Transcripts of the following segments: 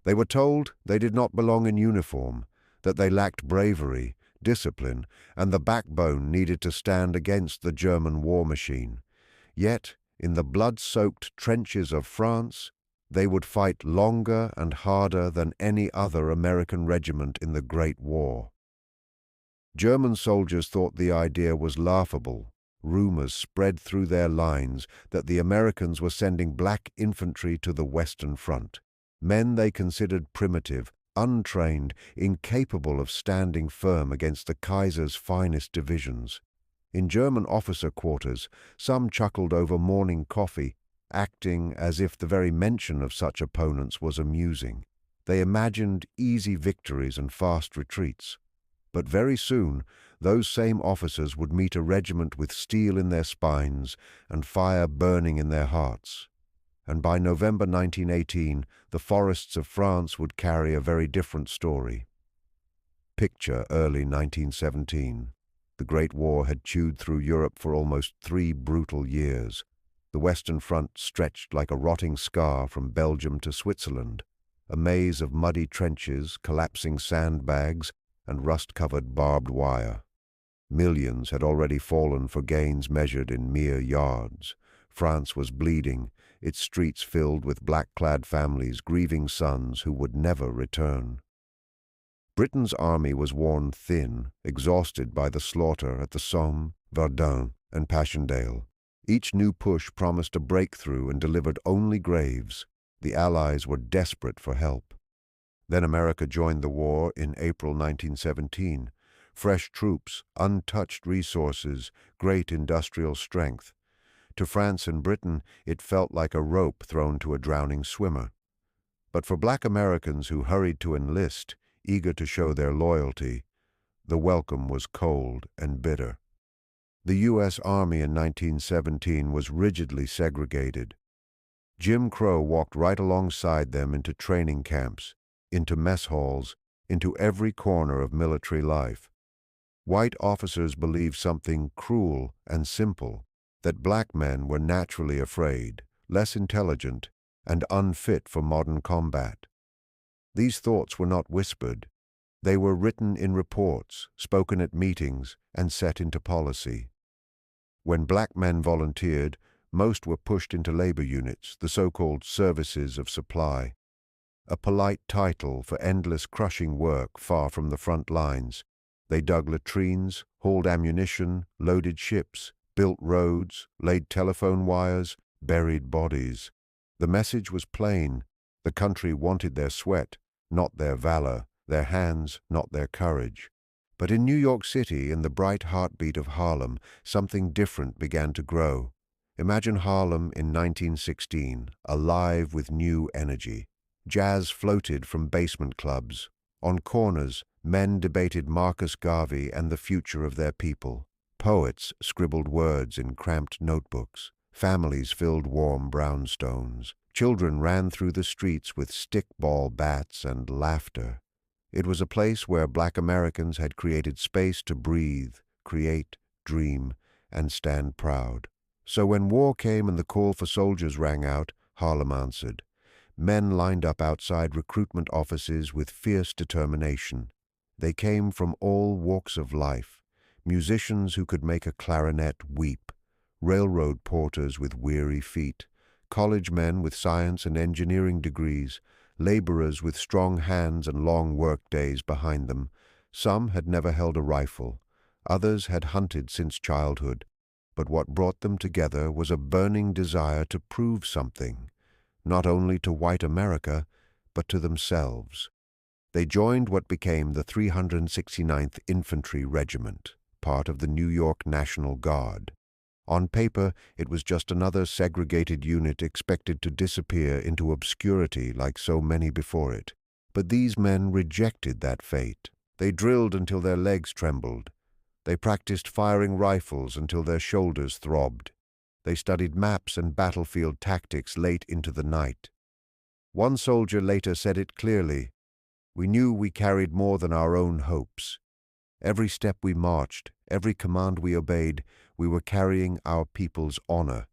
They were told they did not belong in uniform, that they lacked bravery, discipline, and the backbone needed to stand against the German war machine. Yet, in the blood-soaked trenches of France, they would fight longer and harder than any other American regiment in the Great War. German soldiers thought the idea was laughable. Rumors spread through their lines that the Americans were sending black infantry to the Western Front, men they considered primitive, untrained, incapable of standing firm against the Kaiser's finest divisions. In German officer quarters, some chuckled over morning coffee, acting as if the very mention of such opponents was amusing. They imagined easy victories and fast retreats. But very soon, those same officers would meet a regiment with steel in their spines and fire burning in their hearts. And by November 1918, the forests of France would carry a very different story. Picture early 1917. The Great War had chewed through Europe for almost 3 brutal years. The Western Front stretched like a rotting scar from Belgium to Switzerland, a maze of muddy trenches, collapsing sandbags, and rust-covered barbed wire. Millions had already fallen for gains measured in mere yards. France was bleeding, its streets filled with black-clad families grieving sons who would never return. Britain's army was worn thin, exhausted by the slaughter at the Somme, Verdun, and Passchendaele. Each new push promised a breakthrough and delivered only graves. The Allies were desperate for help. Then America joined the war in April 1917. Fresh troops, untouched resources, great industrial strength. To France and Britain, it felt like a rope thrown to a drowning swimmer. But for black Americans who hurried to enlist, eager to show their loyalty, the welcome was cold and bitter. The U.S. Army in 1917 was rigidly segregated. Jim Crow walked right alongside them into training camps, into mess halls, into every corner of military life. White officers believed something cruel and simple, that black men were naturally afraid, less intelligent, and unfit for modern combat. These thoughts were not whispered. They were written in reports, spoken at meetings, and set into policy. When black men volunteered, most were pushed into labor units, the so-called services of supply. A polite title for endless crushing work far from the front lines. They dug latrines, hauled ammunition, loaded ships, built roads, laid telephone wires, buried bodies. The message was plain. The country wanted their sweat, not their valor, their hands, not their courage. But in New York City, in the bright heartbeat of Harlem, something different began to grow. Imagine Harlem in 1916, alive with new energy. Jazz floated from basement clubs. On corners, men debated Marcus Garvey and the future of their people. Poets scribbled words in cramped notebooks. Families filled warm brownstones. Children ran through the streets with stickball bats and laughter. It was a place where black Americans had created space to breathe, create, dream, and stand proud. So when war came and the call for soldiers rang out, Harlem answered. Men lined up outside recruitment offices with fierce determination. They came from all walks of life, musicians who could make a clarinet weep, railroad porters with weary feet, college men with science and engineering degrees, laborers with strong hands and long work days behind them. Some had never held a rifle, others had hunted since childhood, but what brought them together was a burning desire to prove something, not only to white America, but to themselves. They joined what became the 369th Infantry Regiment, part of the New York National Guard. On paper, it was just another segregated unit expected to disappear into obscurity like so many before it. But these men rejected that fate. They drilled until their legs trembled. They practiced firing rifles until their shoulders throbbed. They studied maps and battlefield tactics late into the night. One soldier later said it clearly. We knew we carried more than our own hopes. Every step we marched, every command we obeyed, we were carrying our people's honor.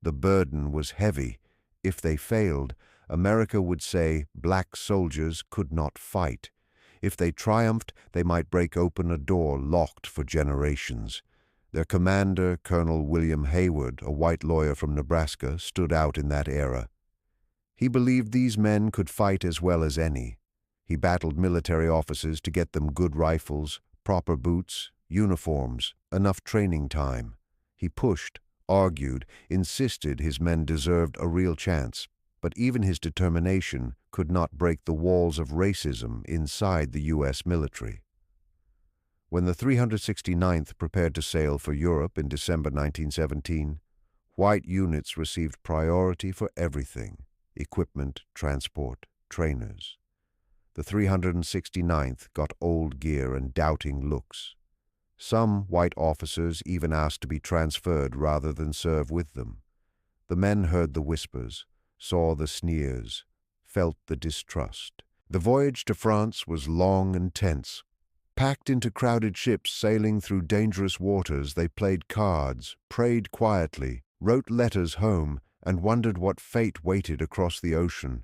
The burden was heavy. If they failed, America would say black soldiers could not fight. If they triumphed, they might break open a door locked for generations. Their commander, Colonel William Hayward, a white lawyer from Nebraska, stood out in that era. He believed these men could fight as well as any. He battled military officers to get them good rifles, proper boots, uniforms, enough training time. He pushed, argued, insisted his men deserved a real chance, but even his determination could not break the walls of racism inside the U.S. military. When the 369th prepared to sail for Europe in December 1917, white units received priority for everything: equipment, transport, trainers. The 369th got old gear and doubting looks. Some white officers even asked to be transferred rather than serve with them. The men heard the whispers, saw the sneers, felt the distrust. The voyage to France was long and tense. Packed into crowded ships sailing through dangerous waters, they played cards, prayed quietly, wrote letters home, and wondered what fate waited across the ocean.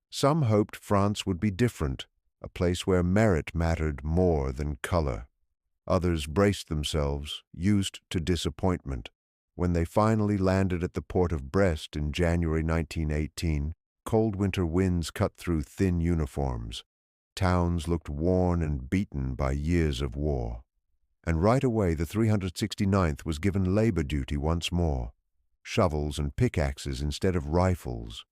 Some hoped France would be different, a place where merit mattered more than color. Others braced themselves, used to disappointment. When they finally landed at the port of Brest in January 1918, cold winter winds cut through thin uniforms. Towns looked worn and beaten by years of war. And right away the 369th was given labor duty once more. Shovels and pickaxes instead of rifles.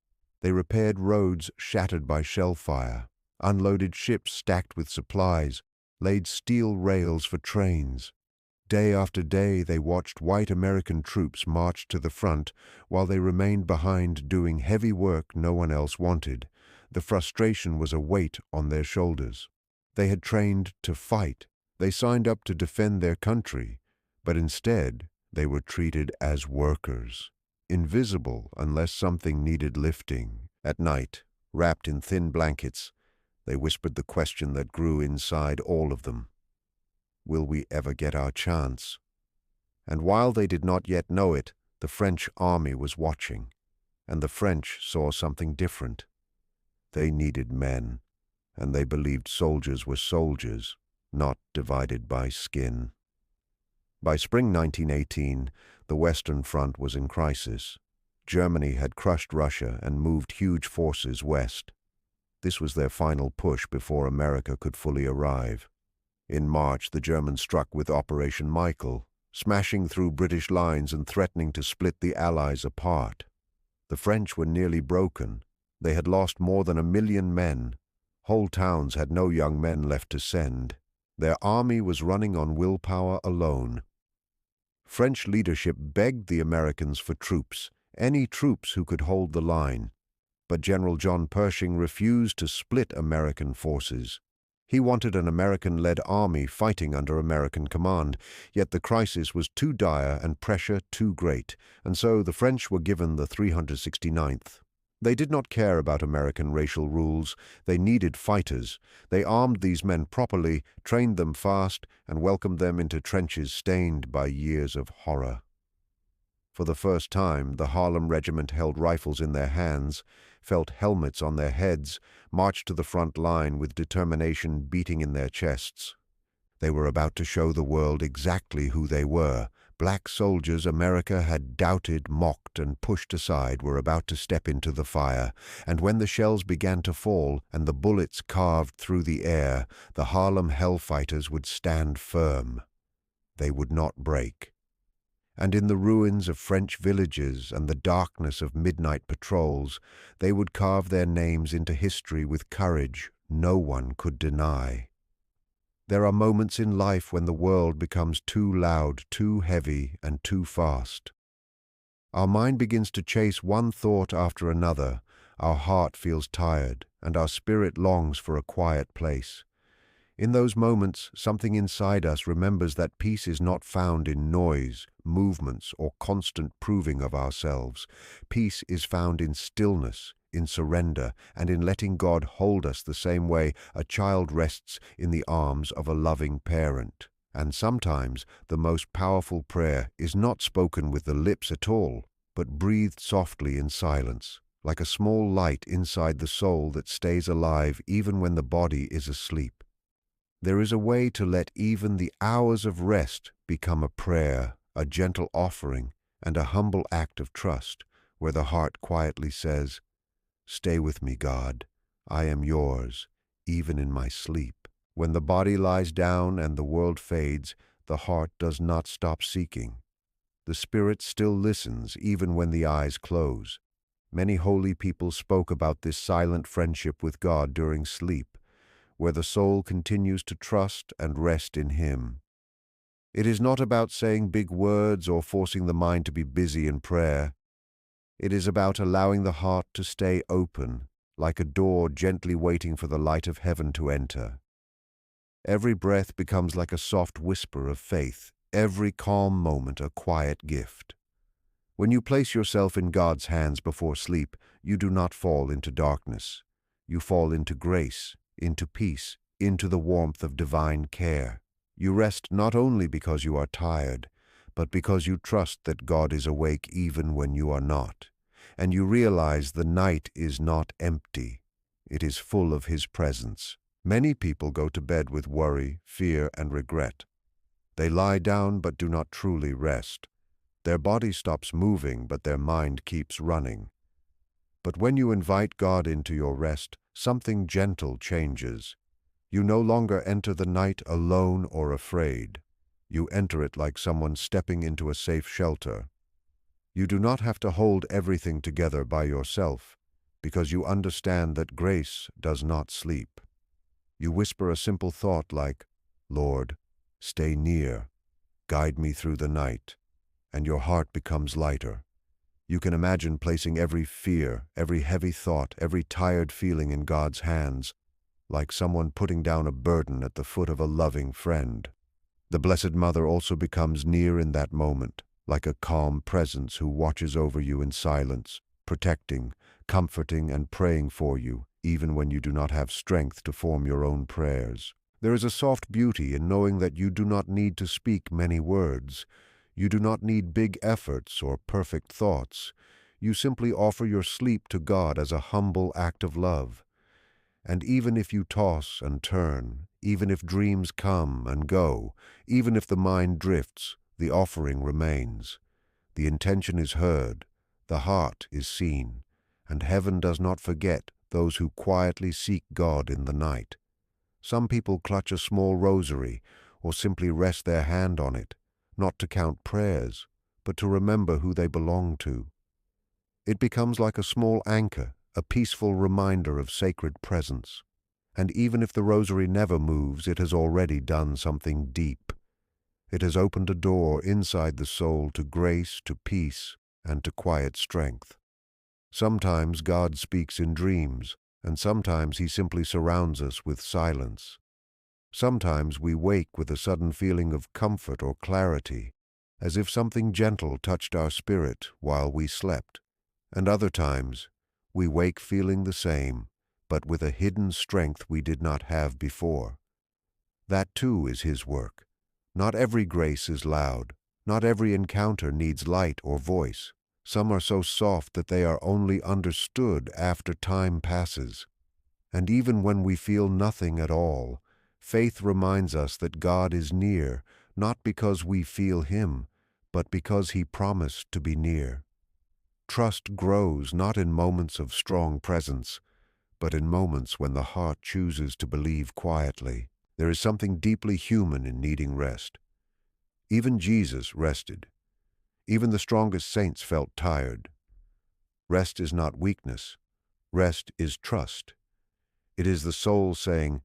They repaired roads shattered by shell fire, unloaded ships stacked with supplies, laid steel rails for trains. Day after day they watched white American troops march to the front while they remained behind doing heavy work no one else wanted. The frustration was a weight on their shoulders. They had trained to fight. They signed up to defend their country, but instead they were treated as workers, invisible unless something needed lifting. At night, wrapped in thin blankets, they whispered the question that grew inside all of them. Will we ever get our chance? And while they did not yet know it, the French army was watching, and the French saw something different. They needed men, and they believed soldiers were soldiers, not divided by skin. By spring 1918, the Western Front was in crisis. Germany had crushed Russia and moved huge forces west. This was their final push before America could fully arrive. In March, the Germans struck with Operation Michael, smashing through British lines and threatening to split the Allies apart. The French were nearly broken. They had lost more than 1 million men. Whole towns had no young men left to send. Their army was running on willpower alone. French leadership begged the Americans for troops, any troops who could hold the line. But General John Pershing refused to split American forces. He wanted an American-led army fighting under American command, yet the crisis was too dire and pressure too great, and so the French were given the 369th. They did not care about American racial rules. They needed fighters. They armed these men properly, trained them fast, and welcomed them into trenches stained by years of horror. For the first time, the Harlem Regiment held rifles in their hands, felt helmets on their heads, marched to the front line with determination beating in their chests. They were about to show the world exactly who they were. Black soldiers America had doubted, mocked, and pushed aside were about to step into the fire, and when the shells began to fall and the bullets carved through the air, the Harlem Hellfighters would stand firm. They would not break. And in the ruins of French villages and the darkness of midnight patrols, they would carve their names into history with courage no one could deny. There are moments in life when the world becomes too loud, too heavy, and too fast. Our mind begins to chase one thought after another, our heart feels tired, and our spirit longs for a quiet place. In those moments, something inside us remembers that peace is not found in noise, movements, or constant proving of ourselves. Peace is found in stillness, in surrender, and in letting God hold us the same way a child rests in the arms of a loving parent. And sometimes the most powerful prayer is not spoken with the lips at all, but breathed softly in silence. like a small light inside the soul that stays alive even when the body is asleep. There is a way to let even the hours of rest become a prayer, a gentle offering, and a humble act of trust, where the heart quietly says, "Stay with me, God. I am yours, even in my sleep." When the body lies down and the world fades, the heart does not stop seeking. The spirit still listens even when the eyes close. Many holy people spoke about this silent friendship with God during sleep, where the soul continues to trust and rest in Him. It is not about saying big words or forcing the mind to be busy in prayer. It is about allowing the heart to stay open, like a door gently waiting for the light of heaven to enter. Every breath becomes like a soft whisper of faith, every calm moment a quiet gift. When you place yourself in God's hands before sleep, you do not fall into darkness. You fall into grace, into peace, into the warmth of divine care. You rest not only because you are tired, but because you trust that God is awake even when you are not. And you realize the night is not empty. It is full of His presence. Many people go to bed with worry, fear, and regret. They lie down but do not truly rest. Their body stops moving, but their mind keeps running. But when you invite God into your rest, something gentle changes. You no longer enter the night alone or afraid. You enter it like someone stepping into a safe shelter. You do not have to hold everything together by yourself, because you understand that grace does not sleep. You whisper a simple thought like, "Lord, stay near, guide me through the night," and your heart becomes lighter. You can imagine placing every fear, every heavy thought, every tired feeling in God's hands, like someone putting down a burden at the foot of a loving friend. The Blessed Mother also becomes near in that moment, like a calm presence who watches over you in silence, protecting, comforting, and praying for you, even when you do not have strength to form your own prayers. There is a soft beauty in knowing that you do not need to speak many words. You do not need big efforts or perfect thoughts. You simply offer your sleep to God as a humble act of love. And even if you toss and turn, even if dreams come and go, even if the mind drifts, the offering remains. The intention is heard, the heart is seen, and heaven does not forget those who quietly seek God in the night. Some people clutch a small rosary or simply rest their hand on it, not to count prayers, but to remember who they belong to. It becomes like a small anchor, a peaceful reminder of sacred presence. And even if the rosary never moves, it has already done something deep. It has opened a door inside the soul to grace, to peace, and to quiet strength. Sometimes God speaks in dreams, and sometimes He simply surrounds us with silence. Sometimes we wake with a sudden feeling of comfort or clarity, as if something gentle touched our spirit while we slept. And other times, we wake feeling the same, but with a hidden strength we did not have before. That too is His work. Not every grace is loud. Not every encounter needs light or voice. Some are so soft that they are only understood after time passes. And even when we feel nothing at all, faith reminds us that God is near, not because we feel Him, but because He promised to be near. Trust grows not in moments of strong presence, but in moments when the heart chooses to believe quietly. There is something deeply human in needing rest. Even Jesus rested. Even the strongest saints felt tired. Rest is not weakness. Rest is trust. It is the soul saying,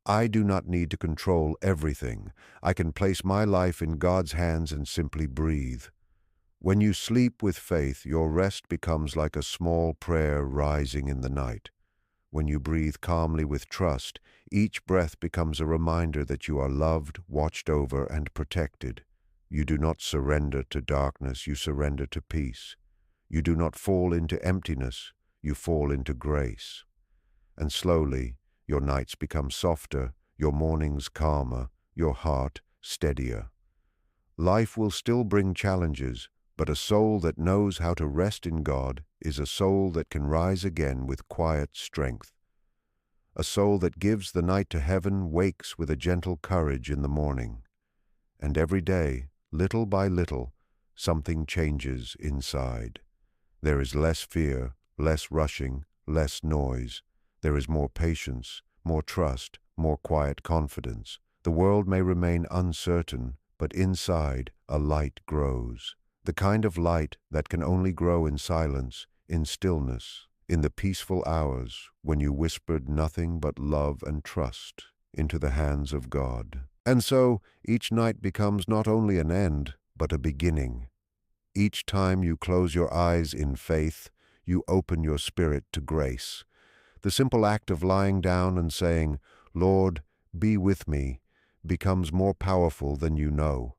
"I do not need to control everything. I can place my life in God's hands and simply breathe." When you sleep with faith, your rest becomes like a small prayer rising in the night. When you breathe calmly with trust, each breath becomes a reminder that you are loved, watched over, and protected. You do not surrender to darkness, you surrender to peace. You do not fall into emptiness, you fall into grace. And slowly, your nights become softer, your mornings calmer, your heart steadier. Life will still bring challenges, But a soul that knows how to rest in God is a soul that can rise again with quiet strength. A soul that gives the night to heaven wakes with a gentle courage in the morning. And every day, little by little, something changes inside. There is less fear, less rushing, less noise. There is more patience, more trust, more quiet confidence. The world may remain uncertain, but inside a light grows. The kind of light that can only grow in silence, in stillness, in the peaceful hours when you whispered nothing but love and trust into the hands of God. And so, each night becomes not only an end, but a beginning. Each time you close your eyes in faith, you open your spirit to grace. The simple act of lying down and saying, "Lord, be with me," becomes more powerful than you know.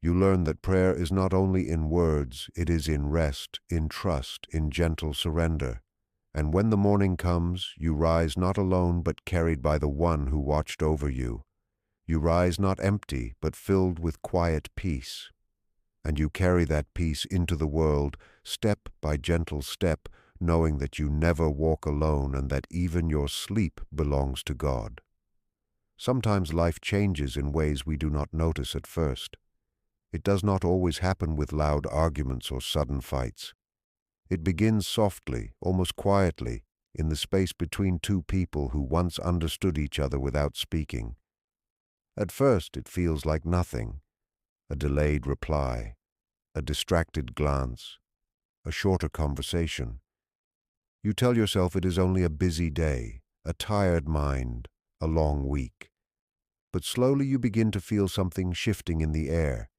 You learn that prayer is not only in words, it is in rest, in trust, in gentle surrender. And when the morning comes, you rise not alone but carried by the one who watched over you. You rise not empty, but filled with quiet peace. And you carry that peace into the world, step by gentle step, knowing that you never walk alone and that even your sleep belongs to God. Sometimes life changes in ways we do not notice at first. It does not always happen with loud arguments or sudden fights. It begins softly, almost quietly, in the space between two people who once understood each other without speaking. At first it feels like nothing, a delayed reply, a distracted glance, a shorter conversation. You tell yourself it is only a busy day, a tired mind, a long week. But slowly you begin to feel something shifting in the air.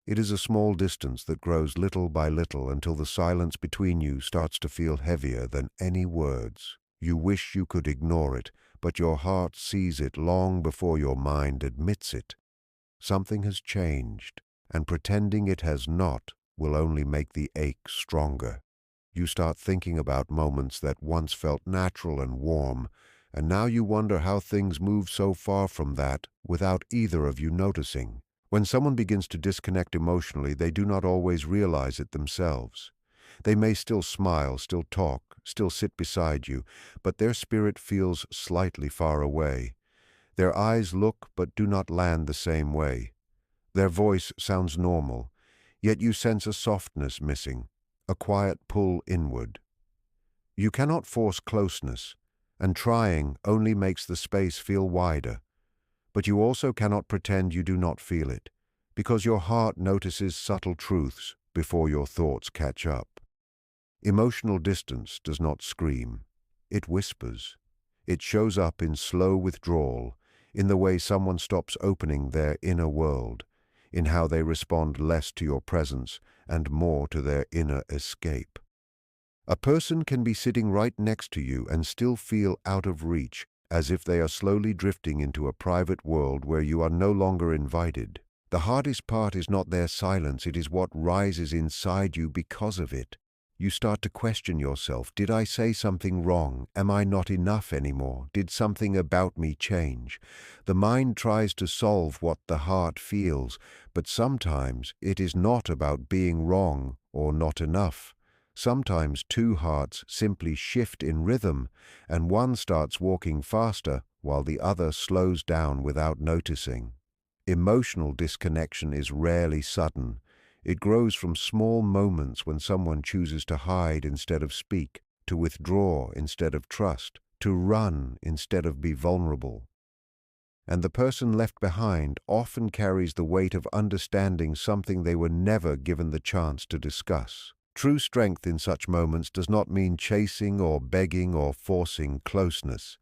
It is a small distance that grows little by little until the silence between you starts to feel heavier than any words. You wish you could ignore it, but your heart sees it long before your mind admits it. Something has changed, and pretending it has not will only make the ache stronger. You start thinking about moments that once felt natural and warm, and now you wonder how things move so far from that without either of you noticing. When someone begins to disconnect emotionally, they do not always realize it themselves. They may still smile, still talk, still sit beside you, but their spirit feels slightly far away. Their eyes look but do not land the same way. Their voice sounds normal, yet you sense a softness missing, a quiet pull inward. You cannot force closeness, and trying only makes the space feel wider. But you also cannot pretend you do not feel it, because your heart notices subtle truths before your thoughts catch up. Emotional distance does not scream. It whispers. It shows up in slow withdrawal, in the way someone stops opening their inner world, in how they respond less to your presence and more to their inner escape. A person can be sitting right next to you and still feel out of reach, as if they are slowly drifting into a private world where you are no longer invited. The hardest part is not their silence, it is what rises inside you because of it. You start to question yourself. Did I say something wrong? Am I not enough anymore? Did something about me change? The mind tries to solve what the heart feels, but sometimes it is not about being wrong or not enough. Sometimes two hearts simply shift in rhythm, and one starts walking faster while the other slows down without noticing. Emotional disconnection is rarely sudden. It grows from small moments when someone chooses to hide instead of speak, to withdraw instead of trust, to run instead of be vulnerable. And the person left behind often carries the weight of understanding something they were never given the chance to discuss. True strength in such moments does not mean chasing or begging or forcing closeness.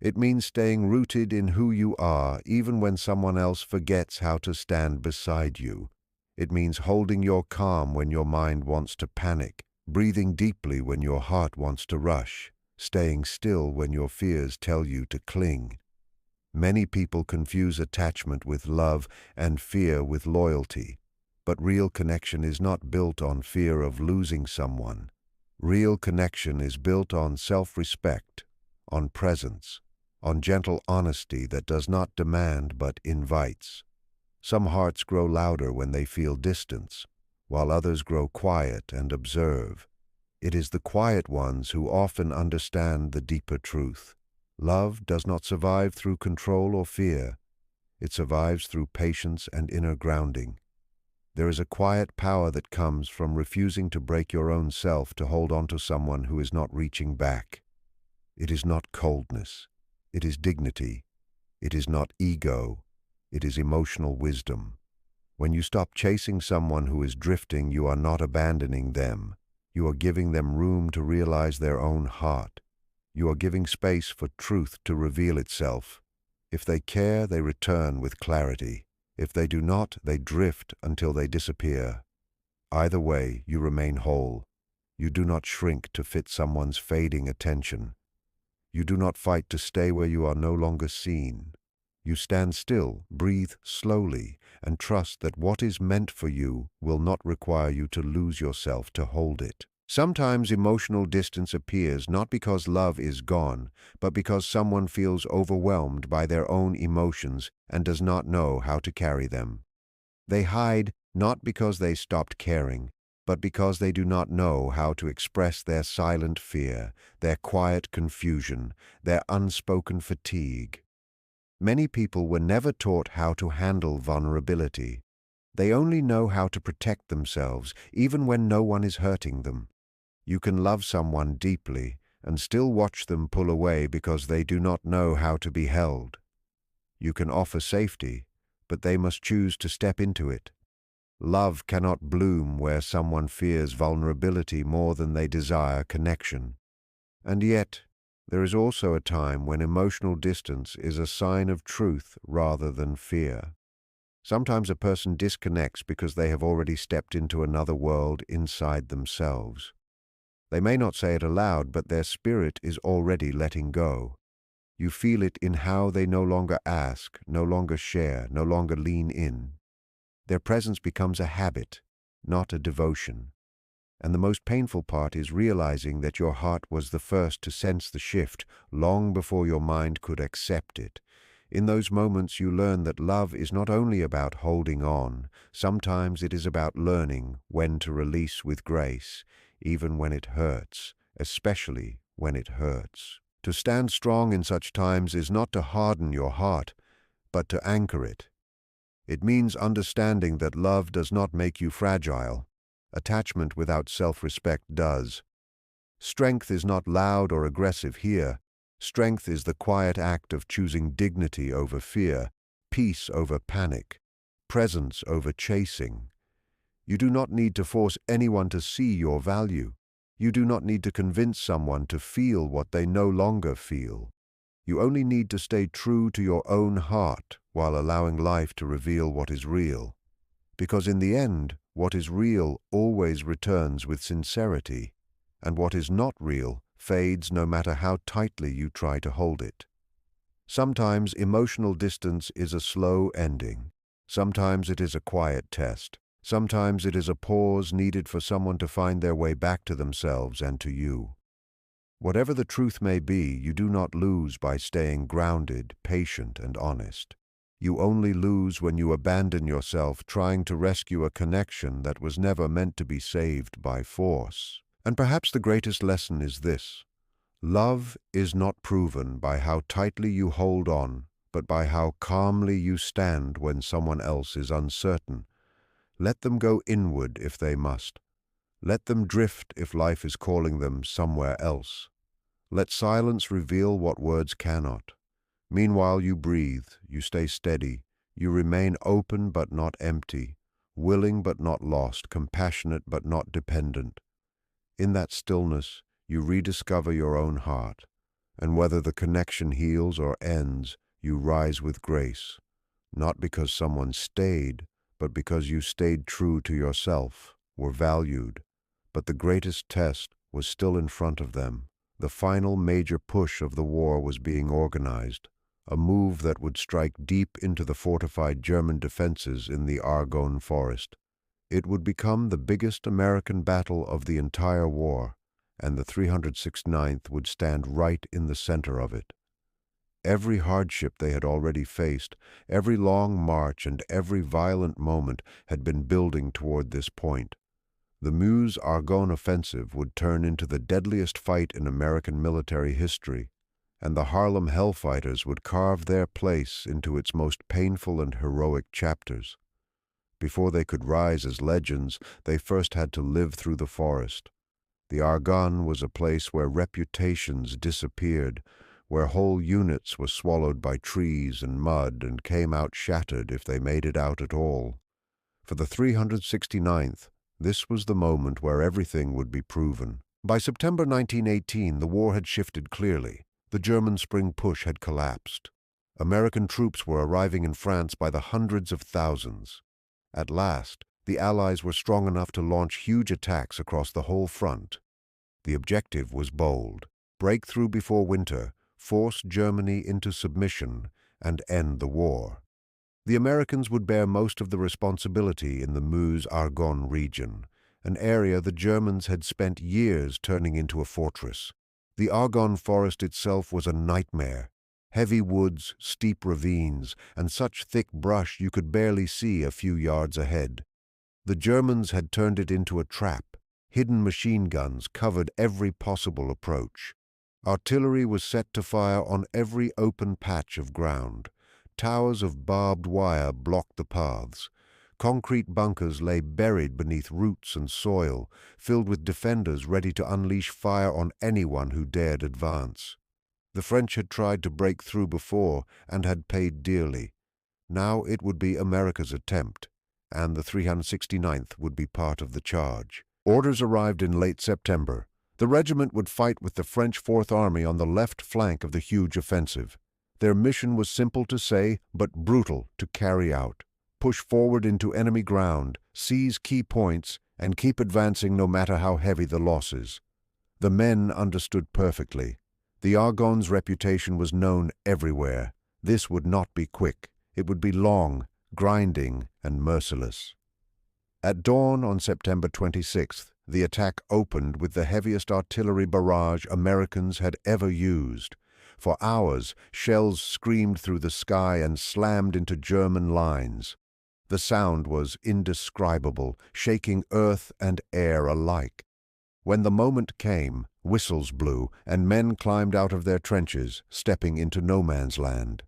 It means staying rooted in who you are, even when someone else forgets how to stand beside you. It means holding your calm when your mind wants to panic, breathing deeply when your heart wants to rush, staying still when your fears tell you to cling. Many people confuse attachment with love and fear with loyalty. But real connection is not built on fear of losing someone. Real connection is built on self-respect, on presence, on gentle honesty that does not demand but invites. Some hearts grow louder when they feel distance. while others grow quiet and observe. It is the quiet ones who often understand the deeper truth. Love does not survive through control or fear. It survives through patience and inner grounding. There is a quiet power that comes from refusing to break your own self to hold on to someone who is not reaching back. It is not coldness. It is dignity. It is not ego. It is emotional wisdom. When you stop chasing someone who is drifting, you are not abandoning them. You are giving them room to realize their own heart. You are giving space for truth to reveal itself. If they care, they return with clarity. If they do not, they drift until they disappear. Either way, you remain whole. You do not shrink to fit someone's fading attention. You do not fight to stay where you are no longer seen. You stand still, breathe slowly, and trust that what is meant for you will not require you to lose yourself to hold it. Sometimes emotional distance appears not because love is gone, but because someone feels overwhelmed by their own emotions and does not know how to carry them. They hide not because they stopped caring, but because they do not know how to express their silent fear, their quiet confusion, their unspoken fatigue. Many people were never taught how to handle vulnerability. They only know how to protect themselves, even when no one is hurting them. You can love someone deeply and still watch them pull away because they do not know how to be held. You can offer safety, but they must choose to step into it. Love cannot bloom where someone fears vulnerability more than they desire connection. And yet, there is also a time when emotional distance is a sign of truth rather than fear. Sometimes a person disconnects because they have already stepped into another world inside themselves. They may not say it aloud, but their spirit is already letting go. You feel it in how they no longer ask, no longer share, no longer lean in. Their presence becomes a habit, not a devotion. And the most painful part is realizing that your heart was the first to sense the shift long before your mind could accept it. In those moments you learn that love is not only about holding on, sometimes it is about learning when to release with grace, even when it hurts, especially when it hurts. To stand strong in such times is not to harden your heart, but to anchor it. It means understanding that love does not make you fragile. Attachment without self-respect does. Strength is not loud or aggressive here. Strength is the quiet act of choosing dignity over fear, peace over panic, presence over chasing. You do not need to force anyone to see your value. You do not need to convince someone to feel what they no longer feel. You only need to stay true to your own heart while allowing life to reveal what is real. Because in the end, what is real always returns with sincerity, and what is not real fades no matter how tightly you try to hold it. Sometimes emotional distance is a slow ending. Sometimes it is a quiet test. Sometimes it is a pause needed for someone to find their way back to themselves and to you. Whatever the truth may be, you do not lose by staying grounded, patient, and honest. You only lose when you abandon yourself trying to rescue a connection that was never meant to be saved by force. And perhaps the greatest lesson is this: love is not proven by how tightly you hold on, but by how calmly you stand when someone else is uncertain. Let them go inward if they must. Let them drift if life is calling them somewhere else. Let silence reveal what words cannot. Meanwhile you breathe, you stay steady, you remain open but not empty, willing but not lost, compassionate but not dependent. In that stillness, you rediscover your own heart, and whether the connection heals or ends, you rise with grace, not because someone stayed, but because you stayed true to yourself, were valued. But the greatest test was still in front of them. The final major push of the war was being organized, a move that would strike deep into the fortified German defenses in the Argonne Forest. It would become the biggest American battle of the entire war, and the 369th would stand right in the center of it. Every hardship they had already faced, every long march and every violent moment had been building toward this point. The Meuse-Argonne offensive would turn into the deadliest fight in American military history, and the Harlem Hellfighters would carve their place into its most painful and heroic chapters. Before they could rise as legends, they first had to live through the forest. The Argonne was a place where reputations disappeared, where whole units were swallowed by trees and mud and came out shattered if they made it out at all. For the 369th, this was the moment where everything would be proven. By September 1918, the war had shifted clearly. The German spring push had collapsed. American troops were arriving in France by the hundreds of thousands. At last, the Allies were strong enough to launch huge attacks across the whole front. The objective was bold: break through before winter, force Germany into submission, and end the war. The Americans would bear most of the responsibility in the Meuse-Argonne region, an area the Germans had spent years turning into a fortress. The Argonne forest itself was a nightmare: heavy woods, steep ravines, and such thick brush you could barely see a few yards ahead. The Germans had turned it into a trap. Hidden machine guns covered every possible approach. Artillery was set to fire on every open patch of ground. Towers of barbed wire blocked the paths. Concrete bunkers lay buried beneath roots and soil, filled with defenders ready to unleash fire on anyone who dared advance. The French had tried to break through before and had paid dearly. Now it would be America's attempt, and the 369th would be part of the charge. Orders arrived in late September. The regiment would fight with the French Fourth Army on the left flank of the huge offensive. Their mission was simple to say, but brutal to carry out: push forward into enemy ground, seize key points, and keep advancing no matter how heavy the losses. The men understood perfectly. The Argonne's reputation was known everywhere. This would not be quick. It would be long, grinding, and merciless. At dawn on September 26th, the attack opened with the heaviest artillery barrage Americans had ever used. For hours, shells screamed through the sky and slammed into German lines. The sound was indescribable, shaking earth and air alike. When the moment came, whistles blew, and men climbed out of their trenches, stepping into no man's land.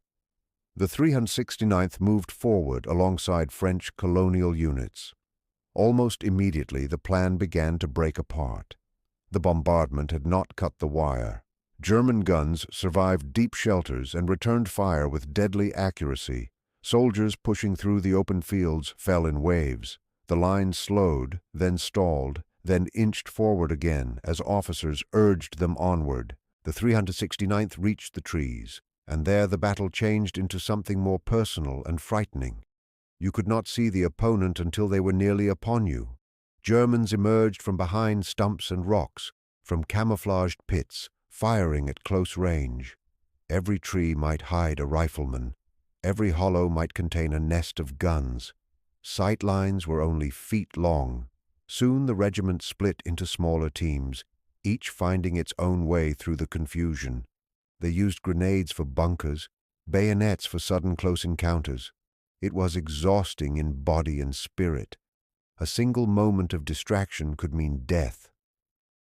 The 369th moved forward alongside French colonial units. Almost immediately, the plan began to break apart. The bombardment had not cut the wire. German guns survived deep shelters and returned fire with deadly accuracy. Soldiers pushing through the open fields fell in waves. The line slowed, then stalled, then inched forward again as officers urged them onward. The 369th reached the trees, and there the battle changed into something more personal and frightening. You could not see the opponent until they were nearly upon you. Germans emerged from behind stumps and rocks, from camouflaged pits, firing at close range. Every tree might hide a rifleman. Every hollow might contain a nest of guns. Sight lines were only feet long. Soon the regiment split into smaller teams, each finding its own way through the confusion. They used grenades for bunkers, bayonets for sudden close encounters. It was exhausting in body and spirit. A single moment of distraction could mean death.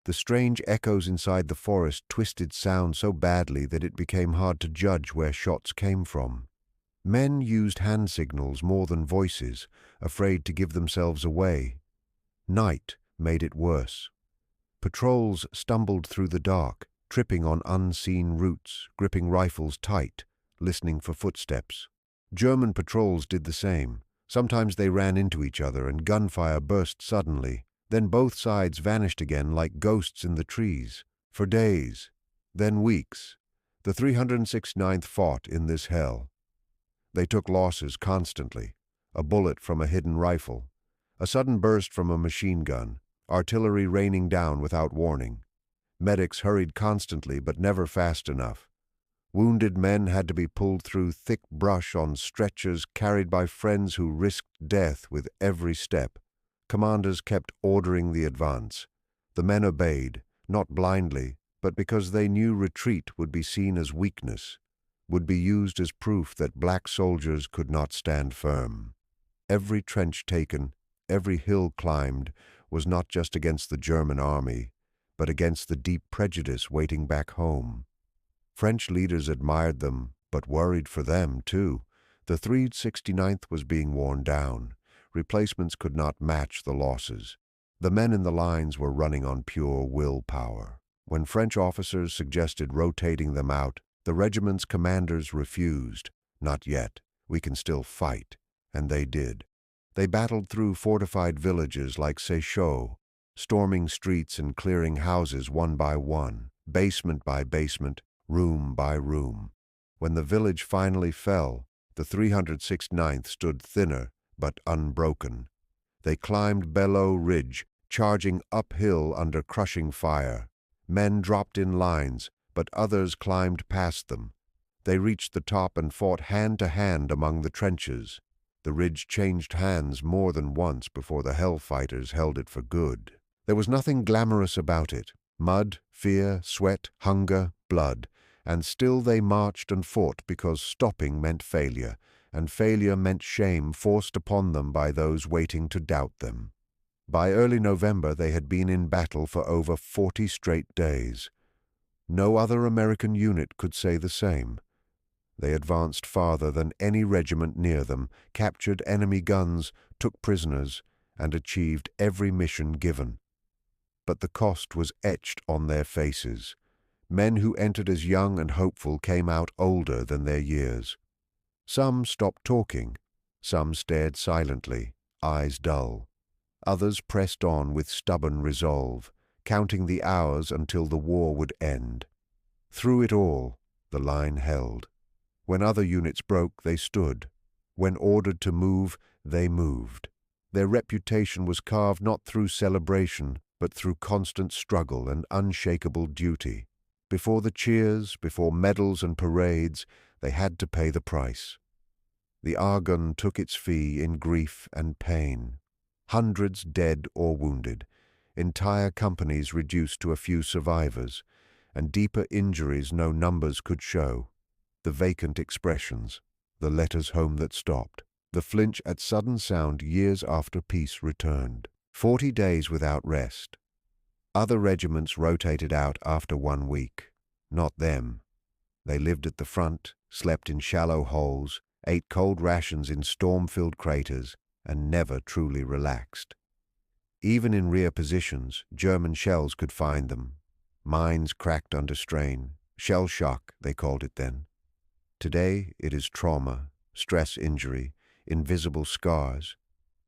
The strange echoes inside the forest twisted sound so badly that it became hard to judge where shots came from. Men used hand signals more than voices, afraid to give themselves away. Night made it worse. Patrols stumbled through the dark, tripping on unseen roots, gripping rifles tight, listening for footsteps. German patrols did the same. Sometimes they ran into each other and gunfire burst suddenly. Then both sides vanished again like ghosts in the trees. For days, then weeks, the 369th fought in this hell. They took losses constantly: a bullet from a hidden rifle, a sudden burst from a machine gun, artillery raining down without warning. Medics hurried constantly but never fast enough. Wounded men had to be pulled through thick brush on stretchers carried by friends who risked death with every step. Commanders kept ordering the advance. The men obeyed, not blindly, but because they knew retreat would be seen as weakness. would be used as proof that black soldiers could not stand firm. Every trench taken, every hill climbed, was not just against the German army, but against the deep prejudice waiting back home. French leaders admired them, but worried for them, too. The 369th was being worn down. Replacements could not match the losses. The men in the lines were running on pure willpower. When French officers suggested rotating them out, the regiment's commanders refused. Not yet. We can still fight. And they did. They battled through fortified villages like Seychaux, storming streets and clearing houses one by one, basement by basement, room by room. When the village finally fell, the 369th stood thinner but unbroken. They climbed Belleau Ridge, charging uphill under crushing fire. Men dropped in lines, but others climbed past them. They reached the top and fought hand to hand among the trenches. The ridge changed hands more than once before the Hellfighters held it for good. There was nothing glamorous about it. Mud, fear, sweat, hunger, blood. And still they marched and fought because stopping meant failure, and failure meant shame forced upon them by those waiting to doubt them. By early November they had been in battle for over 40 straight days. No other American unit could say the same. They advanced farther than any regiment near them, captured enemy guns, took prisoners, and achieved every mission given. But the cost was etched on their faces. Men who entered as young and hopeful came out older than their years. Some stopped talking. Some stared silently, eyes dull. Others pressed on with stubborn resolve, counting the hours until the war would end. Through it all, the line held. When other units broke, they stood. When ordered to move, they moved. Their reputation was carved not through celebration, but through constant struggle and unshakable duty. Before the cheers, before medals and parades, they had to pay the price. The Argonne took its fee in grief and pain. Hundreds dead or wounded, entire companies reduced to a few survivors, and deeper injuries no numbers could show. The vacant expressions, the letters home that stopped, the flinch at sudden sound years after peace returned. 40 days without rest. Other regiments rotated out after 1 week. Not them. They lived at the front, slept in shallow holes, ate cold rations in storm-filled craters, and never truly relaxed. Even in rear positions, German shells could find them. Mines cracked under strain. Shell shock, they called it then. Today it is trauma, stress injury, invisible scars.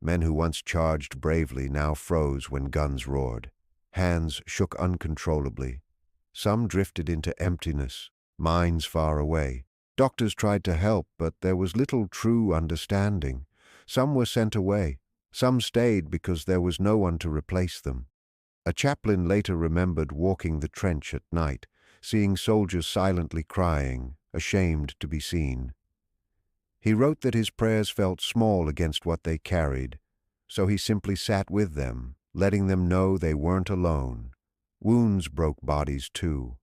Men who once charged bravely now froze when guns roared. Hands shook uncontrollably. Some drifted into emptiness, minds far away. Doctors tried to help, but there was little true understanding. Some were sent away. Some stayed because there was no one to replace them. A chaplain later remembered walking the trench at night, seeing soldiers silently crying, ashamed to be seen. He wrote that his prayers felt small against what they carried, so he simply sat with them, letting them know they weren't alone. Wounds broke bodies too.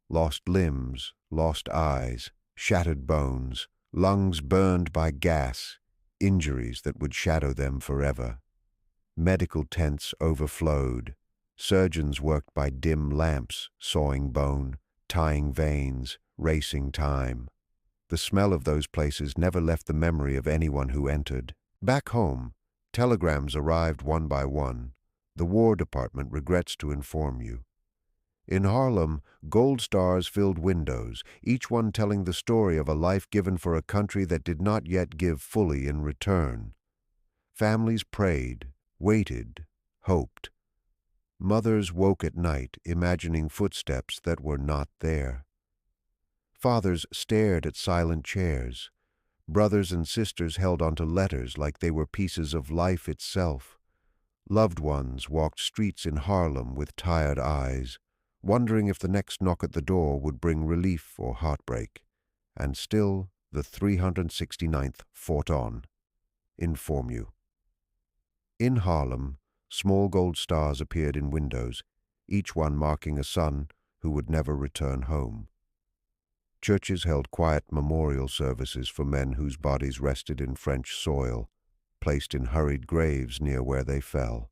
Lost limbs, lost eyes, shattered bones, lungs burned by gas, injuries that would shadow them forever. Medical tents overflowed. Surgeons worked by dim lamps, sawing bone, tying veins, racing time. The smell of those places never left the memory of anyone who entered. Back home, telegrams arrived one by one. The War Department regrets to inform you. In Harlem, gold stars filled windows, each one telling the story of a life given for a country that did not yet give fully in return. Families prayed, waited, hoped. Mothers woke at night, imagining footsteps that were not there. Fathers stared at silent chairs. Brothers and sisters held onto letters like they were pieces of life itself. Loved ones walked streets in Harlem with tired eyes, wondering if the next knock at the door would bring relief or heartbreak. And still, the 369th fought on. Inform you. In Harlem, small gold stars appeared in windows, each one marking a son who would never return home. Churches held quiet memorial services for men whose bodies rested in French soil, placed in hurried graves near where they fell.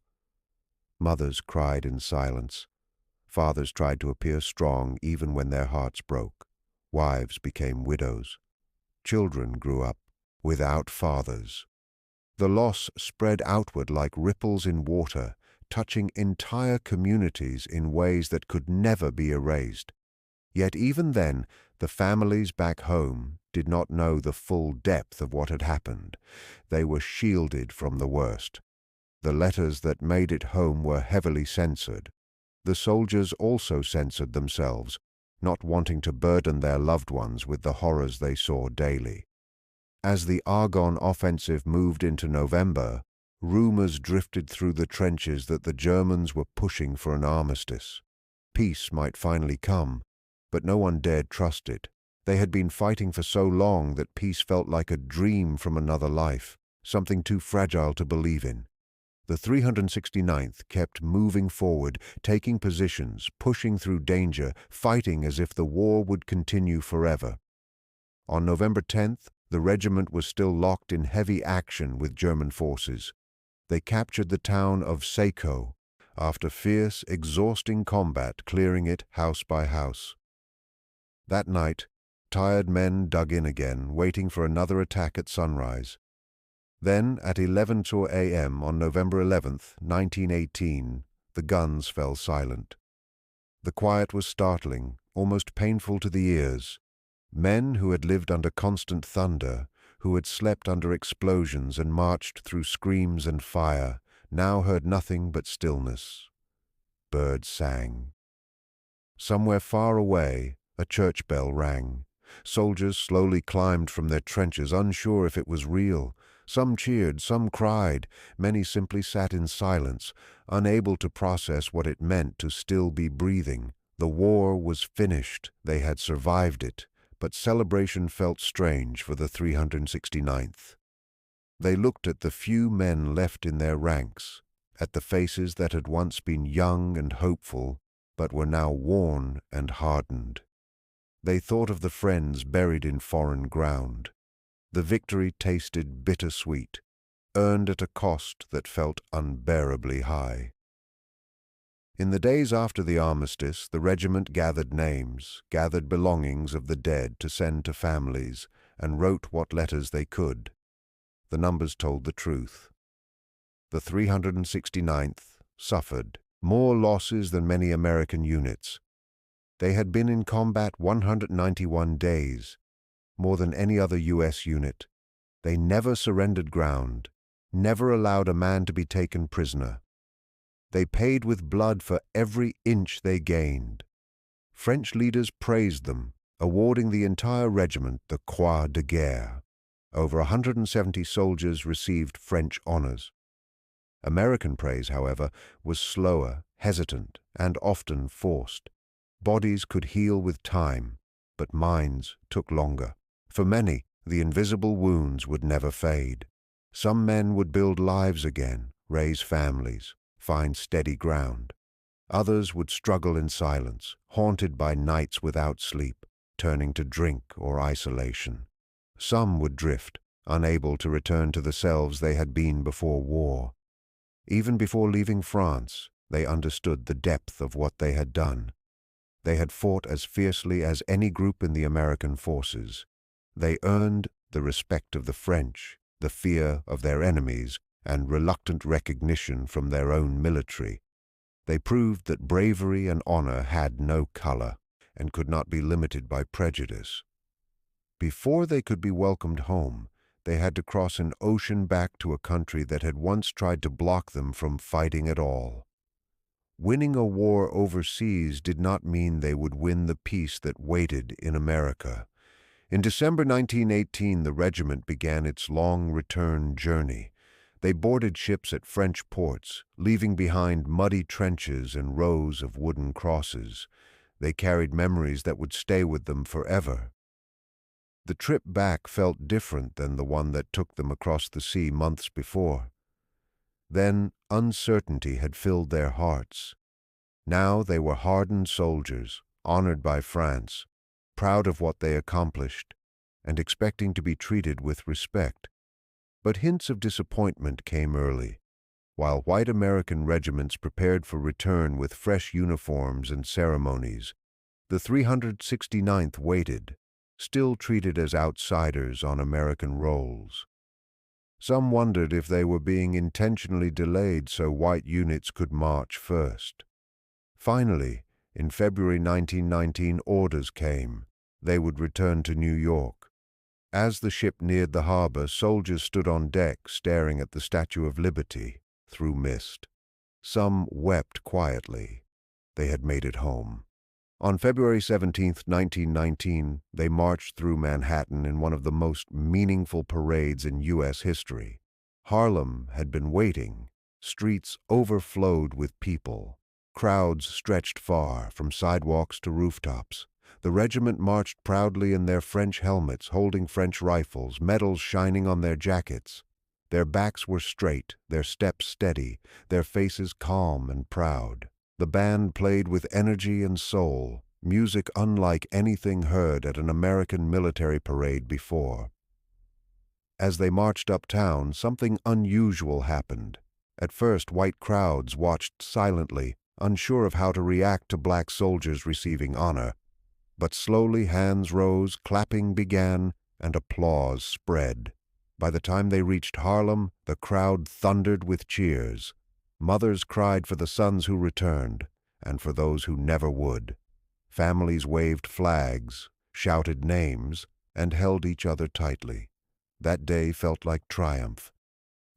Mothers cried in silence. Fathers tried to appear strong even when their hearts broke. Wives became widows. Children grew up without fathers. The loss spread outward like ripples in water, touching entire communities in ways that could never be erased. Yet even then, the families back home did not know the full depth of what had happened. They were shielded from the worst. The letters that made it home were heavily censored. The soldiers also censored themselves, not wanting to burden their loved ones with the horrors they saw daily. As the Argonne offensive moved into November, rumors drifted through the trenches that the Germans were pushing for an armistice. Peace might finally come, but no one dared trust it. They had been fighting for so long that peace felt like a dream from another life, something too fragile to believe in. The 369th kept moving forward, taking positions, pushing through danger, fighting as if the war would continue forever. On November 10th, the regiment was still locked in heavy action with German forces. They captured the town of Seco after fierce, exhausting combat, clearing it house by house. That night, tired men dug in again, waiting for another attack at sunrise. Then, at 11:02 a.m. on November 11th, 1918, the guns fell silent. The quiet was startling, almost painful to the ears. Men who had lived under constant thunder, who had slept under explosions and marched through screams and fire, now heard nothing but stillness. Birds sang. Somewhere far away, a church bell rang. Soldiers slowly climbed from their trenches, unsure if it was real. Some cheered, some cried, many simply sat in silence, unable to process what it meant to still be breathing. The war was finished, they had survived it, but celebration felt strange for the 369th. They looked at the few men left in their ranks, at the faces that had once been young and hopeful, but were now worn and hardened. They thought of the friends buried in foreign ground. The victory tasted bittersweet, earned at a cost that felt unbearably high. In the days after the armistice, the regiment gathered names, gathered belongings of the dead to send to families, and wrote what letters they could. The numbers told the truth. The 369th suffered more losses than many American units. They had been in combat 191 days, more than any other U.S. unit. They never surrendered ground, never allowed a man to be taken prisoner. They paid with blood for every inch they gained. French leaders praised them, awarding the entire regiment the Croix de Guerre. Over 170 soldiers received French honors. American praise, however, was slower, hesitant, and often forced. Bodies could heal with time, but minds took longer. For many, the invisible wounds would never fade. Some men would build lives again, raise families, find steady ground. Others would struggle in silence, haunted by nights without sleep, turning to drink or isolation. Some would drift, unable to return to the selves they had been before war. Even before leaving France, they understood the depth of what they had done. They had fought as fiercely as any group in the American forces. They earned the respect of the French, the fear of their enemies, and reluctant recognition from their own military. They proved that bravery and honor had no color and could not be limited by prejudice. Before they could be welcomed home, they had to cross an ocean back to a country that had once tried to block them from fighting at all. Winning a war overseas did not mean they would win the peace that waited in America. In December 1918, the regiment began its long return journey. They boarded ships at French ports, leaving behind muddy trenches and rows of wooden crosses. They carried memories that would stay with them forever. The trip back felt different than the one that took them across the sea months before. Then uncertainty had filled their hearts. Now they were hardened soldiers, honored by France. proud of what they accomplished, and expecting to be treated with respect. But hints of disappointment came early. While white American regiments prepared for return with fresh uniforms and ceremonies, the 369th waited, still treated as outsiders on American rolls. Some wondered if they were being intentionally delayed so white units could march first. Finally, in February 1919, orders came. They would return to New York. As the ship neared the harbor, soldiers stood on deck staring at the Statue of Liberty through mist. Some wept quietly. They had made it home. On February 17, 1919, they marched through Manhattan in one of the most meaningful parades in U.S. history. Harlem had been waiting. Streets overflowed with people. Crowds stretched far, from sidewalks to rooftops. The regiment marched proudly in their French helmets, holding French rifles, medals shining on their jackets. Their backs were straight, their steps steady, their faces calm and proud. The band played with energy and soul, music unlike anything heard at an American military parade before. As they marched uptown, something unusual happened. At first, white crowds watched silently, unsure of how to react to black soldiers receiving honor. But slowly hands rose, clapping began, and applause spread. By the time they reached Harlem, the crowd thundered with cheers. Mothers cried for the sons who returned, and for those who never would. Families waved flags, shouted names, and held each other tightly. That day felt like triumph.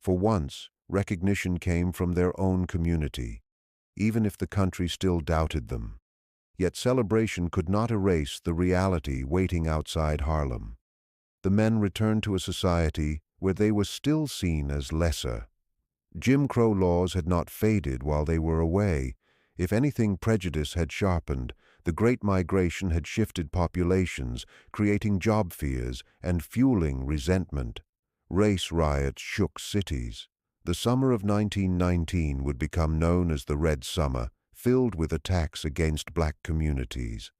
For once, recognition came from their own community, even if the country still doubted them. Yet celebration could not erase the reality waiting outside Harlem. The men returned to a society where they were still seen as lesser. Jim Crow laws had not faded while they were away. If anything, prejudice had sharpened. The Great Migration had shifted populations, creating job fears and fueling resentment. Race riots shook cities. The summer of 1919 would become known as the Red Summer, filled with attacks against black communities.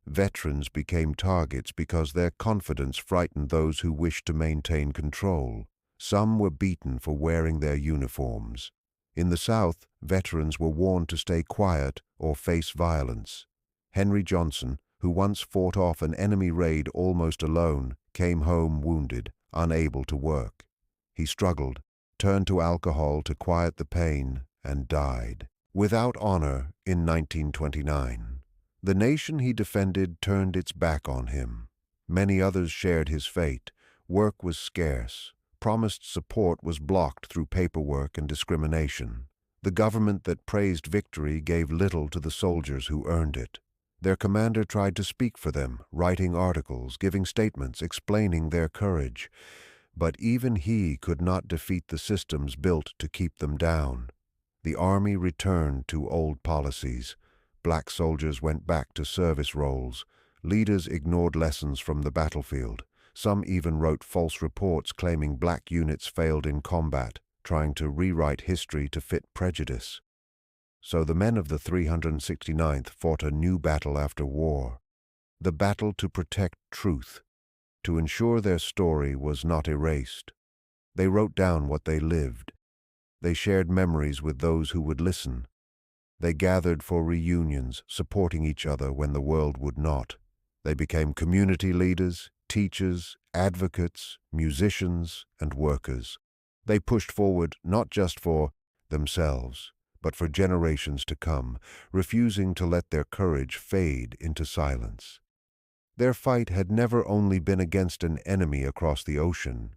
Veterans became targets because their confidence frightened those who wished to maintain control. Some were beaten for wearing their uniforms. In the South, veterans were warned to stay quiet or face violence. Henry Johnson, who once fought off an enemy raid almost alone, came home wounded, unable to work. He struggled, turned to alcohol to quiet the pain, and died. Without honor in 1929. The nation he defended turned its back on him. Many others shared his fate. Work was scarce. Promised support was blocked through paperwork and discrimination. The government that praised victory gave little to the soldiers who earned it. Their commander tried to speak for them, writing articles, giving statements, explaining their courage. But even he could not defeat the systems built to keep them down. The Army returned to old policies. Black soldiers went back to service roles. Leaders ignored lessons from the battlefield. Some even wrote false reports claiming black units failed in combat, trying to rewrite history to fit prejudice. So the men of the 369th fought a new battle after war. The battle to protect truth, to ensure their story was not erased. They wrote down what they lived. They shared memories with those who would listen. They gathered for reunions, supporting each other when the world would not. They became community leaders, teachers, advocates, musicians, and workers. They pushed forward not just for themselves, but for generations to come, refusing to let their courage fade into silence. Their fight had never only been against an enemy across the ocean.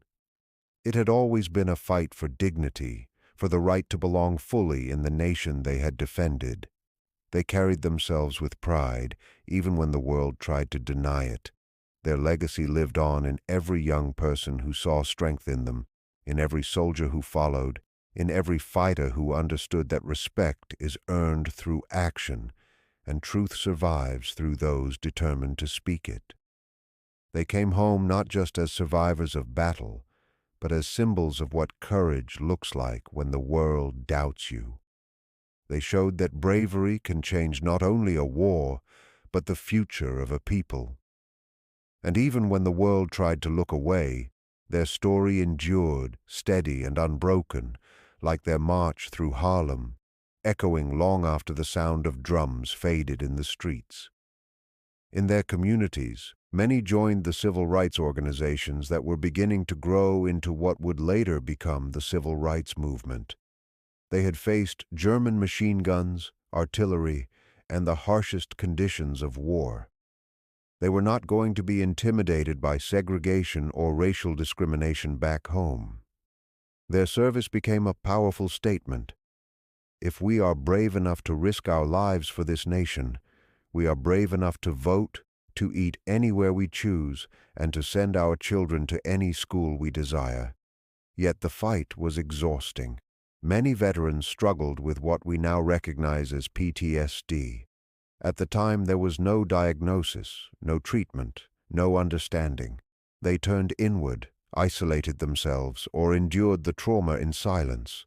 It had always been a fight for dignity, for the right to belong fully in the nation they had defended. They carried themselves with pride, even when the world tried to deny it. Their legacy lived on in every young person who saw strength in them, in every soldier who followed, in every fighter who understood that respect is earned through action, and truth survives through those determined to speak it. They came home not just as survivors of battle, but as symbols of what courage looks like when the world doubts you. They showed that bravery can change not only a war, but the future of a people. And even when the world tried to look away, their story endured, steady and unbroken, like their march through Harlem, echoing long after the sound of drums faded in the streets. In their communities, many joined the civil rights organizations that were beginning to grow into what would later become the civil rights movement. They had faced German machine guns, artillery, and the harshest conditions of war. They were not going to be intimidated by segregation or racial discrimination back home. Their service became a powerful statement. If we are brave enough to risk our lives for this nation, we are brave enough to vote, to eat anywhere we choose, and to send our children to any school we desire. Yet the fight was exhausting. Many veterans struggled with what we now recognize as PTSD. At the time, there was no diagnosis, no treatment, no understanding. They turned inward, isolated themselves, or endured the trauma in silence.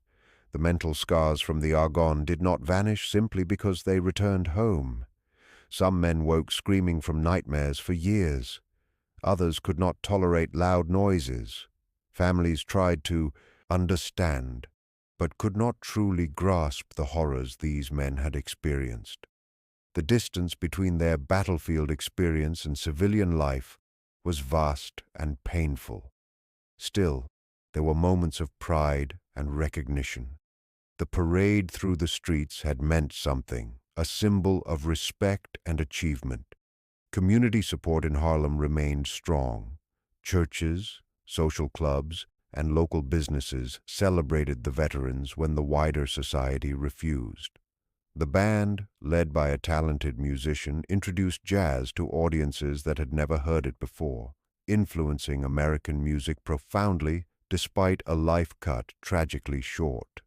The mental scars from the Argonne did not vanish simply because they returned home. Some men woke screaming from nightmares for years. Others could not tolerate loud noises. Families tried to understand, but could not truly grasp the horrors these men had experienced. The distance between their battlefield experience and civilian life was vast and painful. Still, there were moments of pride and recognition. The parade through the streets had meant something, a symbol of respect and achievement. Community support in Harlem remained strong. Churches, social clubs, and local businesses celebrated the veterans when the wider society refused. The band, led by a talented musician, introduced jazz to audiences that had never heard it before, influencing American music profoundly despite a life cut tragically short.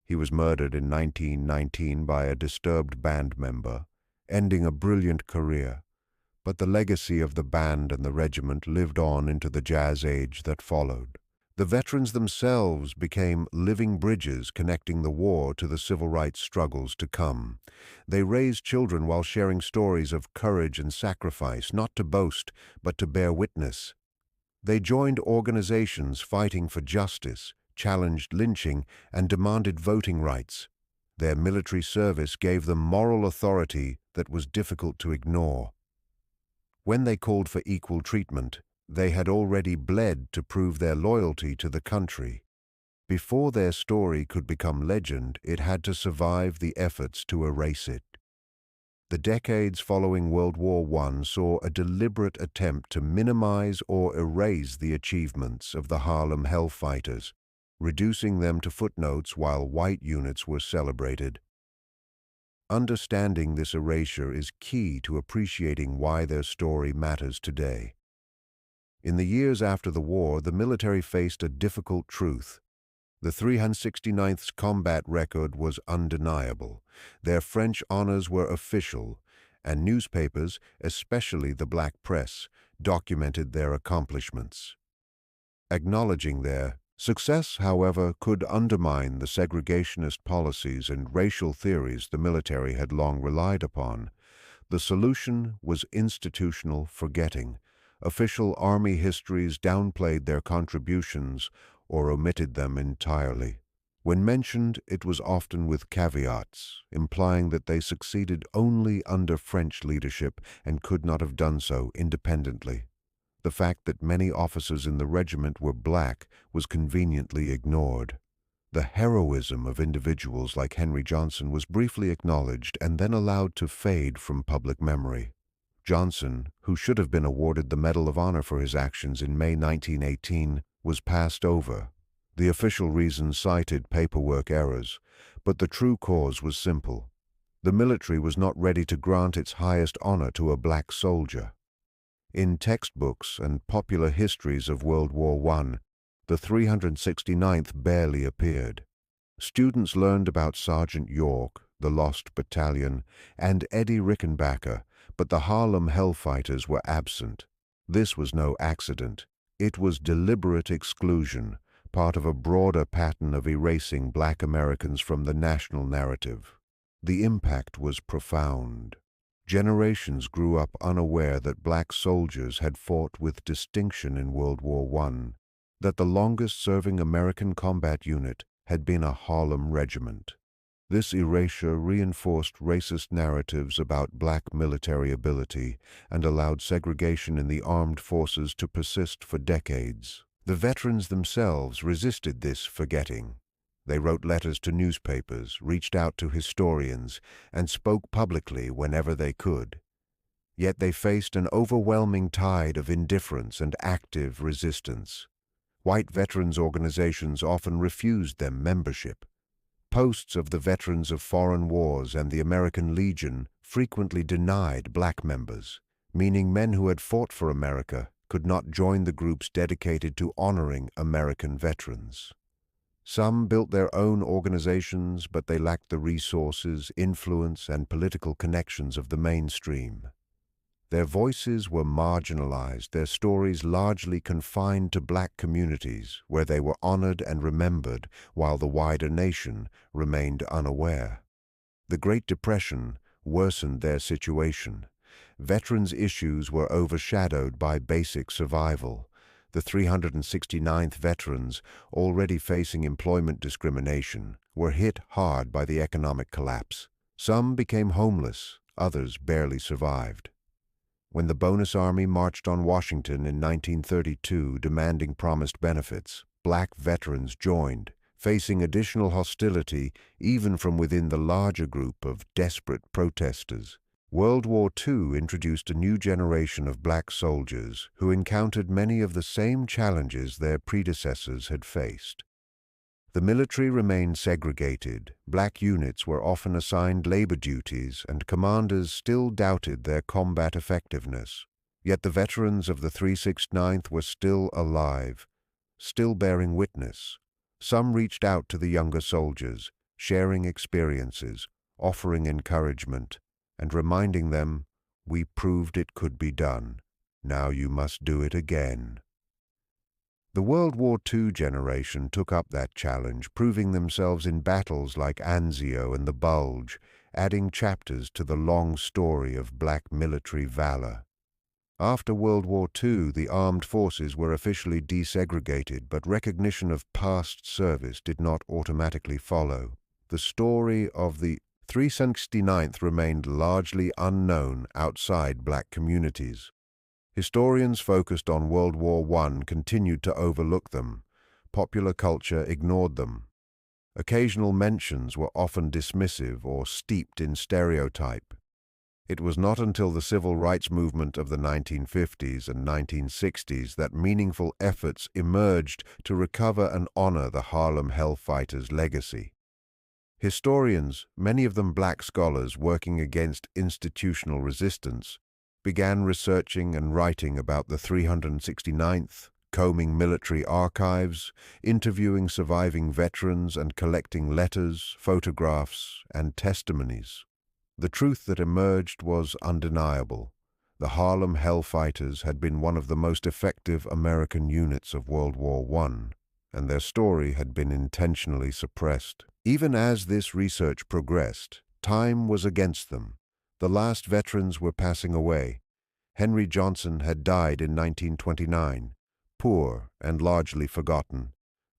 He was murdered in 1919 by a disturbed band member, ending a brilliant career. But the legacy of the band and the regiment lived on into the jazz age that followed. The veterans themselves became living bridges connecting the war to the civil rights struggles to come. They raised children while sharing stories of courage and sacrifice, not to boast, but to bear witness. They joined organizations fighting for justice, challenged lynching, and demanded voting rights. Their military service gave them moral authority that was difficult to ignore. When they called for equal treatment, they had already bled to prove their loyalty to the country. Before their story could become legend, it had to survive the efforts to erase it. The decades following World War I saw a deliberate attempt to minimize or erase the achievements of the Harlem Hellfighters, reducing them to footnotes while white units were celebrated. Understanding this erasure is key to appreciating why their story matters today. In the years after the war, the military faced a difficult truth. The 369th's combat record was undeniable. Their French honors were official, and newspapers, especially the black press, documented their accomplishments. Acknowledging their success, however, could undermine the segregationist policies and racial theories the military had long relied upon. The solution was institutional forgetting. Official Army histories downplayed their contributions or omitted them entirely. When mentioned, it was often with caveats, implying that they succeeded only under French leadership and could not have done so independently. The fact that many officers in the regiment were black was conveniently ignored. The heroism of individuals like Henry Johnson was briefly acknowledged and then allowed to fade from public memory. Johnson, who should have been awarded the Medal of Honor for his actions in May 1918, was passed over. The official reasons cited paperwork errors, but the true cause was simple. The military was not ready to grant its highest honor to a black soldier. In textbooks and popular histories of World War I, the 369th barely appeared. Students learned about Sergeant York, the Lost Battalion, and Eddie Rickenbacker, but the Harlem Hellfighters were absent. This was no accident. It was deliberate exclusion, part of a broader pattern of erasing black Americans from the national narrative. The impact was profound. Generations grew up unaware that black soldiers had fought with distinction in World War I, that the longest-serving American combat unit had been a Harlem regiment. This erasure reinforced racist narratives about black military ability and allowed segregation in the armed forces to persist for decades. The veterans themselves resisted this forgetting. They wrote letters to newspapers, reached out to historians, and spoke publicly whenever they could. Yet they faced an overwhelming tide of indifference and active resistance. White veterans organizations often refused them membership. Posts of the veterans of foreign wars and the American Legion frequently denied black members, meaning men who had fought for America could not join the groups dedicated to honoring American veterans. Some built their own organizations, but they lacked the resources, influence, and political connections of the mainstream. Their voices were marginalized, their stories largely confined to black communities where they were honored and remembered while the wider nation remained unaware. The Great Depression worsened their situation. Veterans' issues were overshadowed by basic survival. The 369th veterans, already facing employment discrimination, were hit hard by the economic collapse. Some became homeless, others barely survived. When the Bonus Army marched on Washington in 1932 demanding promised benefits, black veterans joined, facing additional hostility even from within the larger group of desperate protesters. World War II introduced a new generation of black soldiers who encountered many of the same challenges their predecessors had faced. The military remained segregated, black units were often assigned labor duties, and commanders still doubted their combat effectiveness. Yet the veterans of the 369th were still alive, still bearing witness. Some reached out to the younger soldiers, sharing experiences, offering encouragement, and reminding them, "We proved it could be done. Now you must do it again." The World War II generation took up that challenge, proving themselves in battles like Anzio and the Bulge, adding chapters to the long story of black military valor. After World War II, the armed forces were officially desegregated, but recognition of past service did not automatically follow. The story of the 369th remained largely unknown outside black communities. Historians focused on World War I continued to overlook them. Popular culture ignored them. Occasional mentions were often dismissive or steeped in stereotype. It was not until the civil rights movement of the 1950s and 1960s that meaningful efforts emerged to recover and honor the Harlem Hellfighters' legacy. Historians, many of them black scholars working against institutional resistance, began researching and writing about the 369th, combing military archives, interviewing surviving veterans, and collecting letters, photographs, and testimonies. The truth that emerged was undeniable. The Harlem Hellfighters had been one of the most effective American units of World War I, and their story had been intentionally suppressed. Even as this research progressed, time was against them. The last veterans were passing away. Henry Johnson had died in 1929, poor and largely forgotten.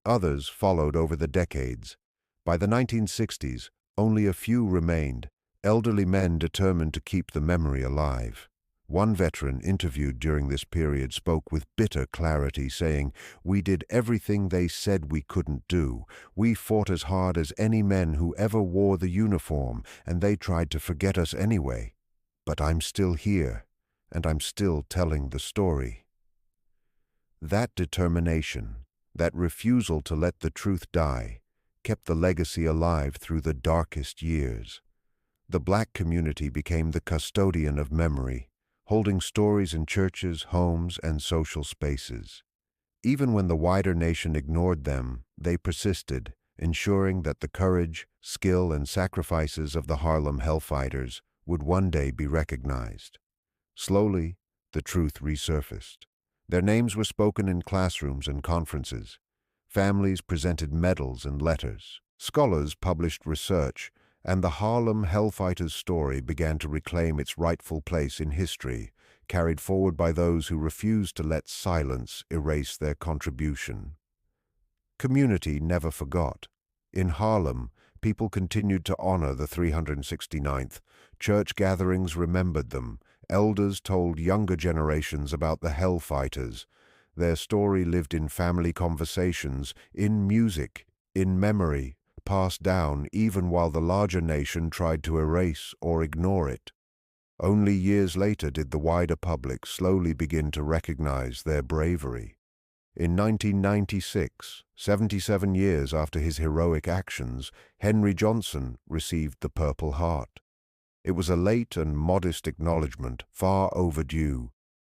Others followed over the decades. By the 1960s, only a few remained, elderly men determined to keep the memory alive. One veteran interviewed during this period spoke with bitter clarity, saying, "We did everything they said we couldn't do. We fought as hard as any men who ever wore the uniform, and they tried to forget us anyway. But I'm still here, and I'm still telling the story." That determination, that refusal to let the truth die, kept the legacy alive through the darkest years. The black community became the custodian of memory, holding stories in churches, homes, and social spaces. Even when the wider nation ignored them, they persisted, ensuring that the courage, skill, and sacrifices of the Harlem Hellfighters would one day be recognized. Slowly, the truth resurfaced. Their names were spoken in classrooms and conferences. Families presented medals and letters. Scholars published research, and the Harlem Hellfighters story began to reclaim its rightful place in history, carried forward by those who refused to let silence erase their contribution. Community never forgot. In Harlem, people continued to honor the 369th. Church gatherings remembered them. Elders told younger generations about the Hellfighters. Their story lived in family conversations, in music, in memory, passed down even while the larger nation tried to erase or ignore it. Only years later did the wider public slowly begin to recognize their bravery. In 1996, 77 years after his heroic actions, Henry Johnson received the Purple Heart. It was a late and modest acknowledgement, far overdue.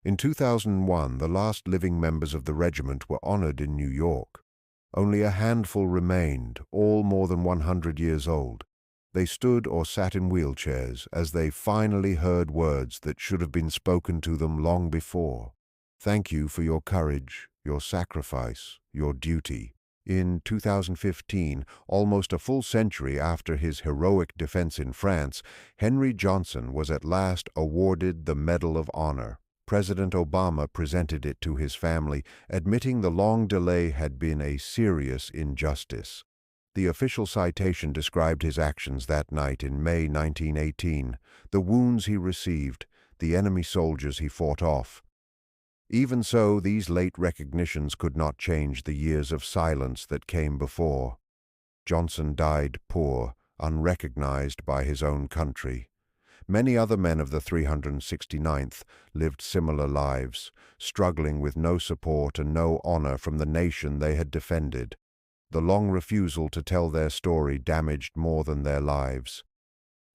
In 2001, the last living members of the regiment were honored in New York. Only a handful remained, all more than 100 years old. They stood or sat in wheelchairs as they finally heard words that should have been spoken to them long before. Thank you for your courage, your sacrifice, your duty. In 2015, almost a full century after his heroic defense in France, Henry Johnson was at last awarded the Medal of Honor. President Obama presented it to his family, admitting the long delay had been a serious injustice. The official citation described his actions that night in May 1918, the wounds he received, the enemy soldiers he fought off. Even so, these late recognitions could not change the years of silence that came before. Johnson died poor, unrecognized by his own country. Many other men of the 369th lived similar lives, struggling with no support and no honor from the nation they had defended. The long refusal to tell their story damaged more than their lives.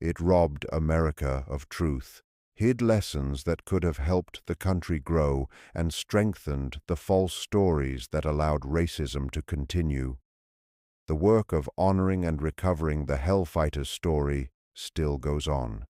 It robbed America of truth, hid lessons that could have helped the country grow, and strengthened the false stories that allowed racism to continue. The work of honoring and recovering the Hellfighters' story still goes on.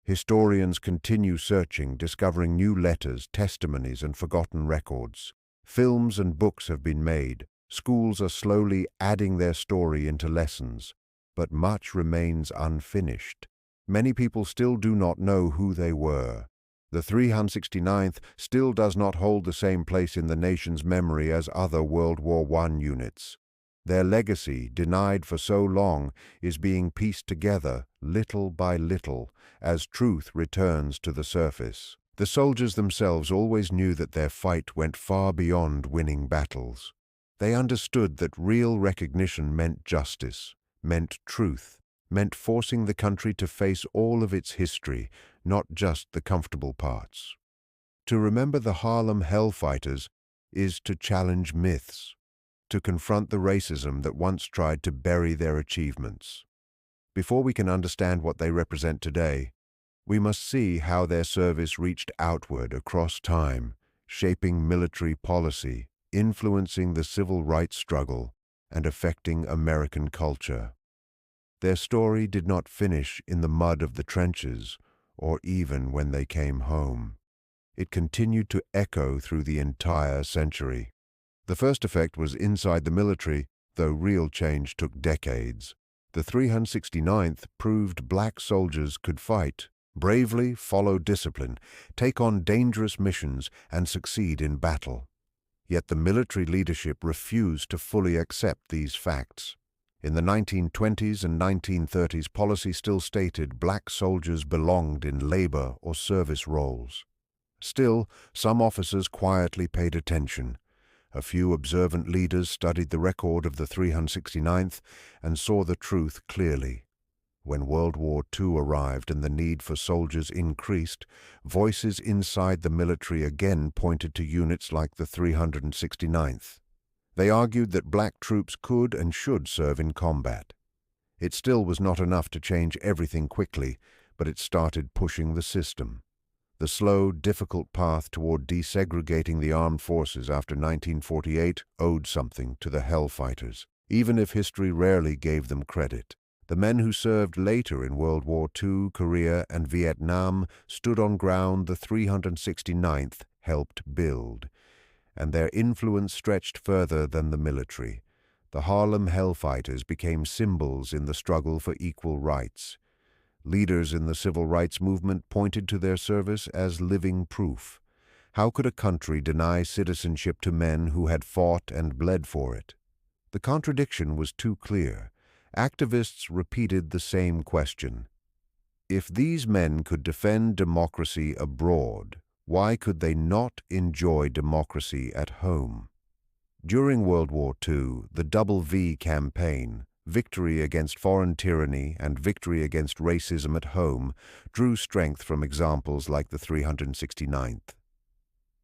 Historians continue searching, discovering new letters, testimonies, and forgotten records. Films and books have been made. Schools are slowly adding their story into lessons, but much remains unfinished. Many people still do not know who they were. The 369th still does not hold the same place in the nation's memory as other World War I units. Their legacy, denied for so long, is being pieced together, little by little, as truth returns to the surface. The soldiers themselves always knew that their fight went far beyond winning battles. They understood that real recognition meant justice, meant truth, meant forcing the country to face all of its history, not just the comfortable parts. To remember the Harlem Hellfighters is to challenge myths, to confront the racism that once tried to bury their achievements. Before we can understand what they represent today, we must see how their service reached outward across time, shaping military policy, influencing the civil rights struggle, and affecting American culture. Their story did not finish in the mud of the trenches, or even when they came home. It continued to echo through the entire century. The first effect was inside the military, though real change took decades. The 369th proved black soldiers could fight, bravely follow discipline, take on dangerous missions, and succeed in battle. Yet the military leadership refused to fully accept these facts. In the 1920s and 1930s, policy still stated black soldiers belonged in labor or service roles. Still, some officers quietly paid attention. A few observant leaders studied the record of the 369th and saw the truth clearly. When World War II arrived and the need for soldiers increased, voices inside the military again pointed to units like the 369th. They argued that black troops could and should serve in combat. It still was not enough to change everything quickly, but it started pushing the system. The slow, difficult path toward desegregating the armed forces after 1948 owed something to the Hellfighters, even if history rarely gave them credit. The men who served later in World War II, Korea, and Vietnam stood on ground the 369th helped build, and their influence stretched further than the military. The Harlem Hellfighters became symbols in the struggle for equal rights. Leaders in the civil rights movement pointed to their service as living proof. How could a country deny citizenship to men who had fought and bled for it? The contradiction was too clear. Activists repeated the same question. If these men could defend democracy abroad, why could they not enjoy democracy at home? During World War II, the Double V campaign, victory against foreign tyranny and victory against racism at home, drew strength from examples like the 369th.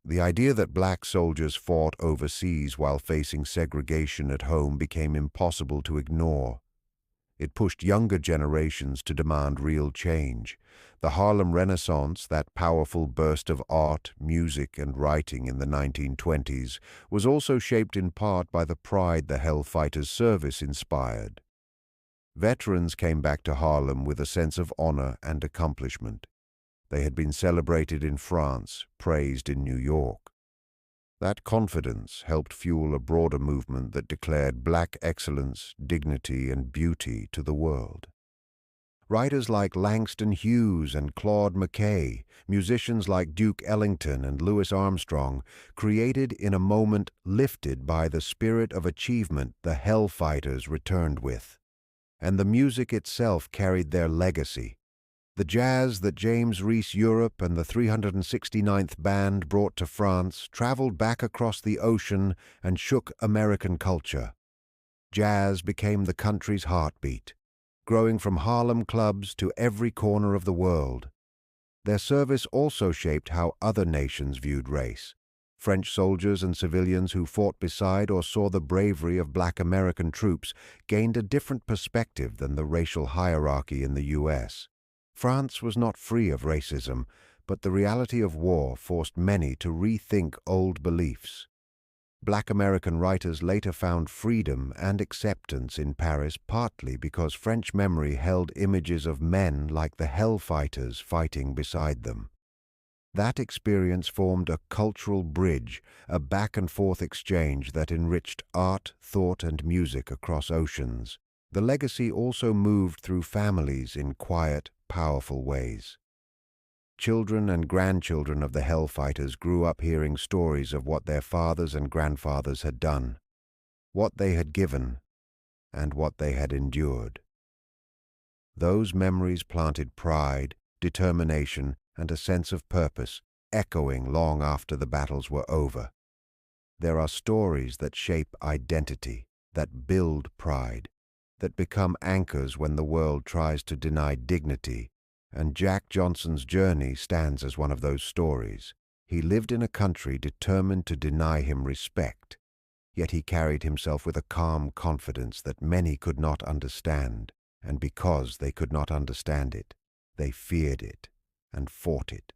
The idea that black soldiers fought overseas while facing segregation at home became impossible to ignore. It pushed younger generations to demand real change. The Harlem Renaissance, that powerful burst of art, music, and writing in the 1920s, was also shaped in part by the pride the Hellfighters' service inspired. Veterans came back to Harlem with a sense of honor and accomplishment. They had been celebrated in France, praised in New York. That confidence helped fuel a broader movement that declared black excellence, dignity, and beauty to the world. Writers like Langston Hughes and Claude McKay, musicians like Duke Ellington and Louis Armstrong, created in a moment lifted by the spirit of achievement the Hellfighters returned with. And the music itself carried their legacy. The jazz that James Reese Europe and the 369th Band brought to France traveled back across the ocean and shook American culture. Jazz became the country's heartbeat, growing from Harlem clubs to every corner of the world. Their service also shaped how other nations viewed race. French soldiers and civilians who fought beside or saw the bravery of black American troops gained a different perspective than the racial hierarchy in the U.S. France was not free of racism, but the reality of war forced many to rethink old beliefs. Black American writers later found freedom and acceptance in Paris partly because French memory held images of men like the Hellfighters fighting beside them. That experience formed a cultural bridge, a back-and-forth exchange that enriched art, thought, and music across oceans. The legacy also moved through families in quiet, powerful ways. Children and grandchildren of the Hellfighters grew up hearing stories of what their fathers and grandfathers had done, what they had given, and what they had endured. Those memories planted pride, determination, and a sense of purpose, echoing long after the battles were over. There are stories that shape identity, that build pride, that become anchors when the world tries to deny dignity, and Jack Johnson's journey stands as one of those stories. He lived in a country determined to deny him respect, yet he carried himself with a calm confidence that many could not understand, and because they could not understand it, they feared it and fought it.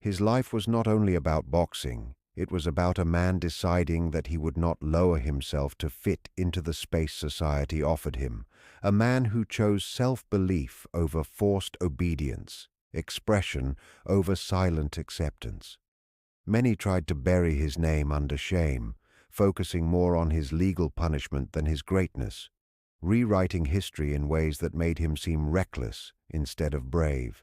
His life was not only about boxing, it was about a man deciding that he would not lower himself to fit into the space society offered him, a man who chose self-belief over forced obedience, expression over silent acceptance. Many tried to bury his name under shame, focusing more on his legal punishment than his greatness, rewriting history in ways that made him seem reckless instead of brave.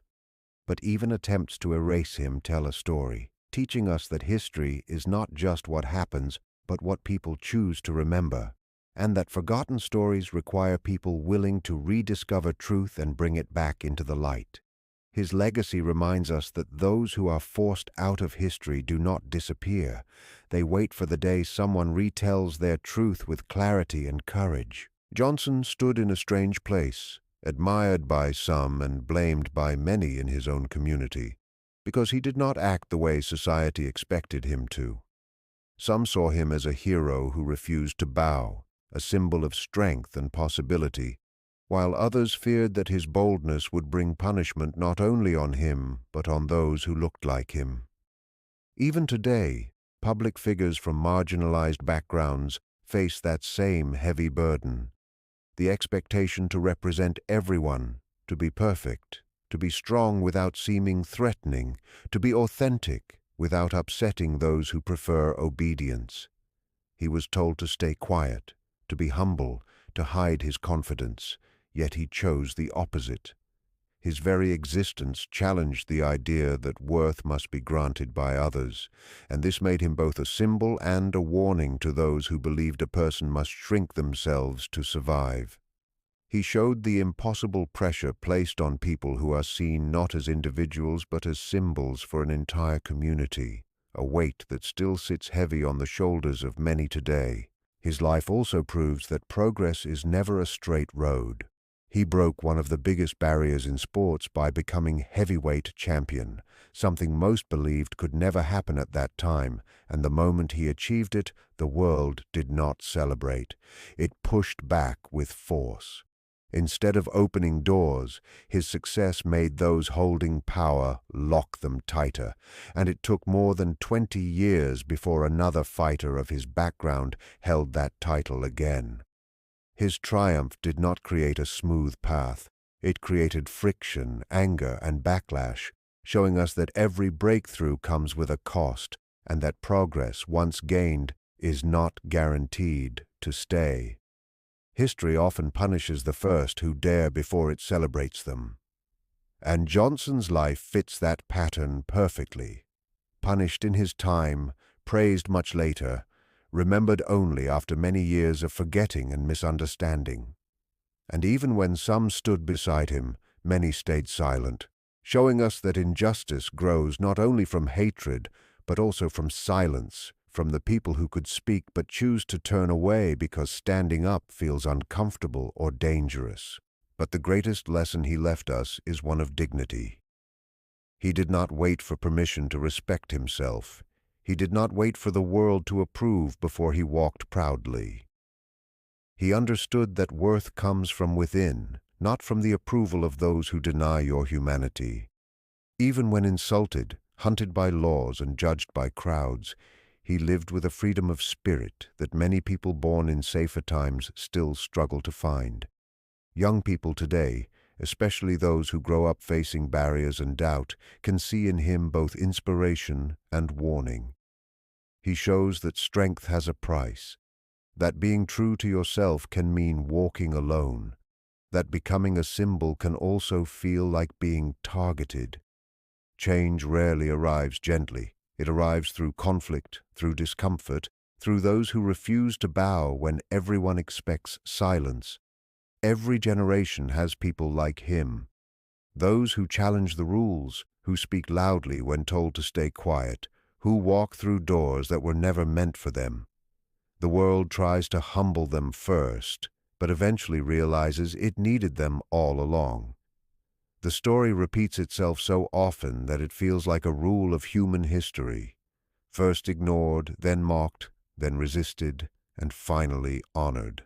But even attempts to erase him tell a story, teaching us that history is not just what happens, but what people choose to remember, and that forgotten stories require people willing to rediscover truth and bring it back into the light. His legacy reminds us that those who are forced out of history do not disappear. They wait for the day someone retells their truth with clarity and courage. Johnson stood in a strange place, admired by some and blamed by many in his own community, because he did not act the way society expected him to. Some saw him as a hero who refused to bow, a symbol of strength and possibility, while others feared that his boldness would bring punishment not only on him, but on those who looked like him. Even today, public figures from marginalized backgrounds face that same heavy burden, the expectation to represent everyone, to be perfect, to be strong without seeming threatening, to be authentic without upsetting those who prefer obedience. He was told to stay quiet, to be humble, to hide his confidence, yet he chose the opposite. His very existence challenged the idea that worth must be granted by others, and this made him both a symbol and a warning to those who believed a person must shrink themselves to survive. He showed the impossible pressure placed on people who are seen not as individuals but as symbols for an entire community, a weight that still sits heavy on the shoulders of many today. His life also proves that progress is never a straight road. He broke one of the biggest barriers in sports by becoming heavyweight champion, something most believed could never happen at that time, and the moment he achieved it, the world did not celebrate. It pushed back with force. Instead of opening doors, his success made those holding power lock them tighter, and it took more than 20 years before another fighter of his background held that title again. His triumph did not create a smooth path. It created friction, anger, and backlash, showing us that every breakthrough comes with a cost, and that progress, once gained, is not guaranteed to stay. History often punishes the first who dare before it celebrates them. And Johnson's life fits that pattern perfectly. Punished in his time, praised much later, remembered only after many years of forgetting and misunderstanding. And even when some stood beside him, many stayed silent, showing us that injustice grows not only from hatred, but also from silence, from the people who could speak but choose to turn away because standing up feels uncomfortable or dangerous. But the greatest lesson he left us is one of dignity. He did not wait for permission to respect himself. He did not wait for the world to approve before he walked proudly. He understood that worth comes from within, not from the approval of those who deny your humanity. Even when insulted, hunted by laws and judged by crowds, he lived with a freedom of spirit that many people born in safer times still struggle to find. Young people today, especially those who grow up facing barriers and doubt, can see in him both inspiration and warning. He shows that strength has a price, that being true to yourself can mean walking alone, that becoming a symbol can also feel like being targeted. Change rarely arrives gently. It arrives through conflict, through discomfort, through those who refuse to bow when everyone expects silence. Every generation has people like him, those who challenge the rules, who speak loudly when told to stay quiet, who walk through doors that were never meant for them. The world tries to humble them first, but eventually realizes it needed them all along. The story repeats itself so often that it feels like a rule of human history. First ignored, then mocked, then resisted, and finally honored.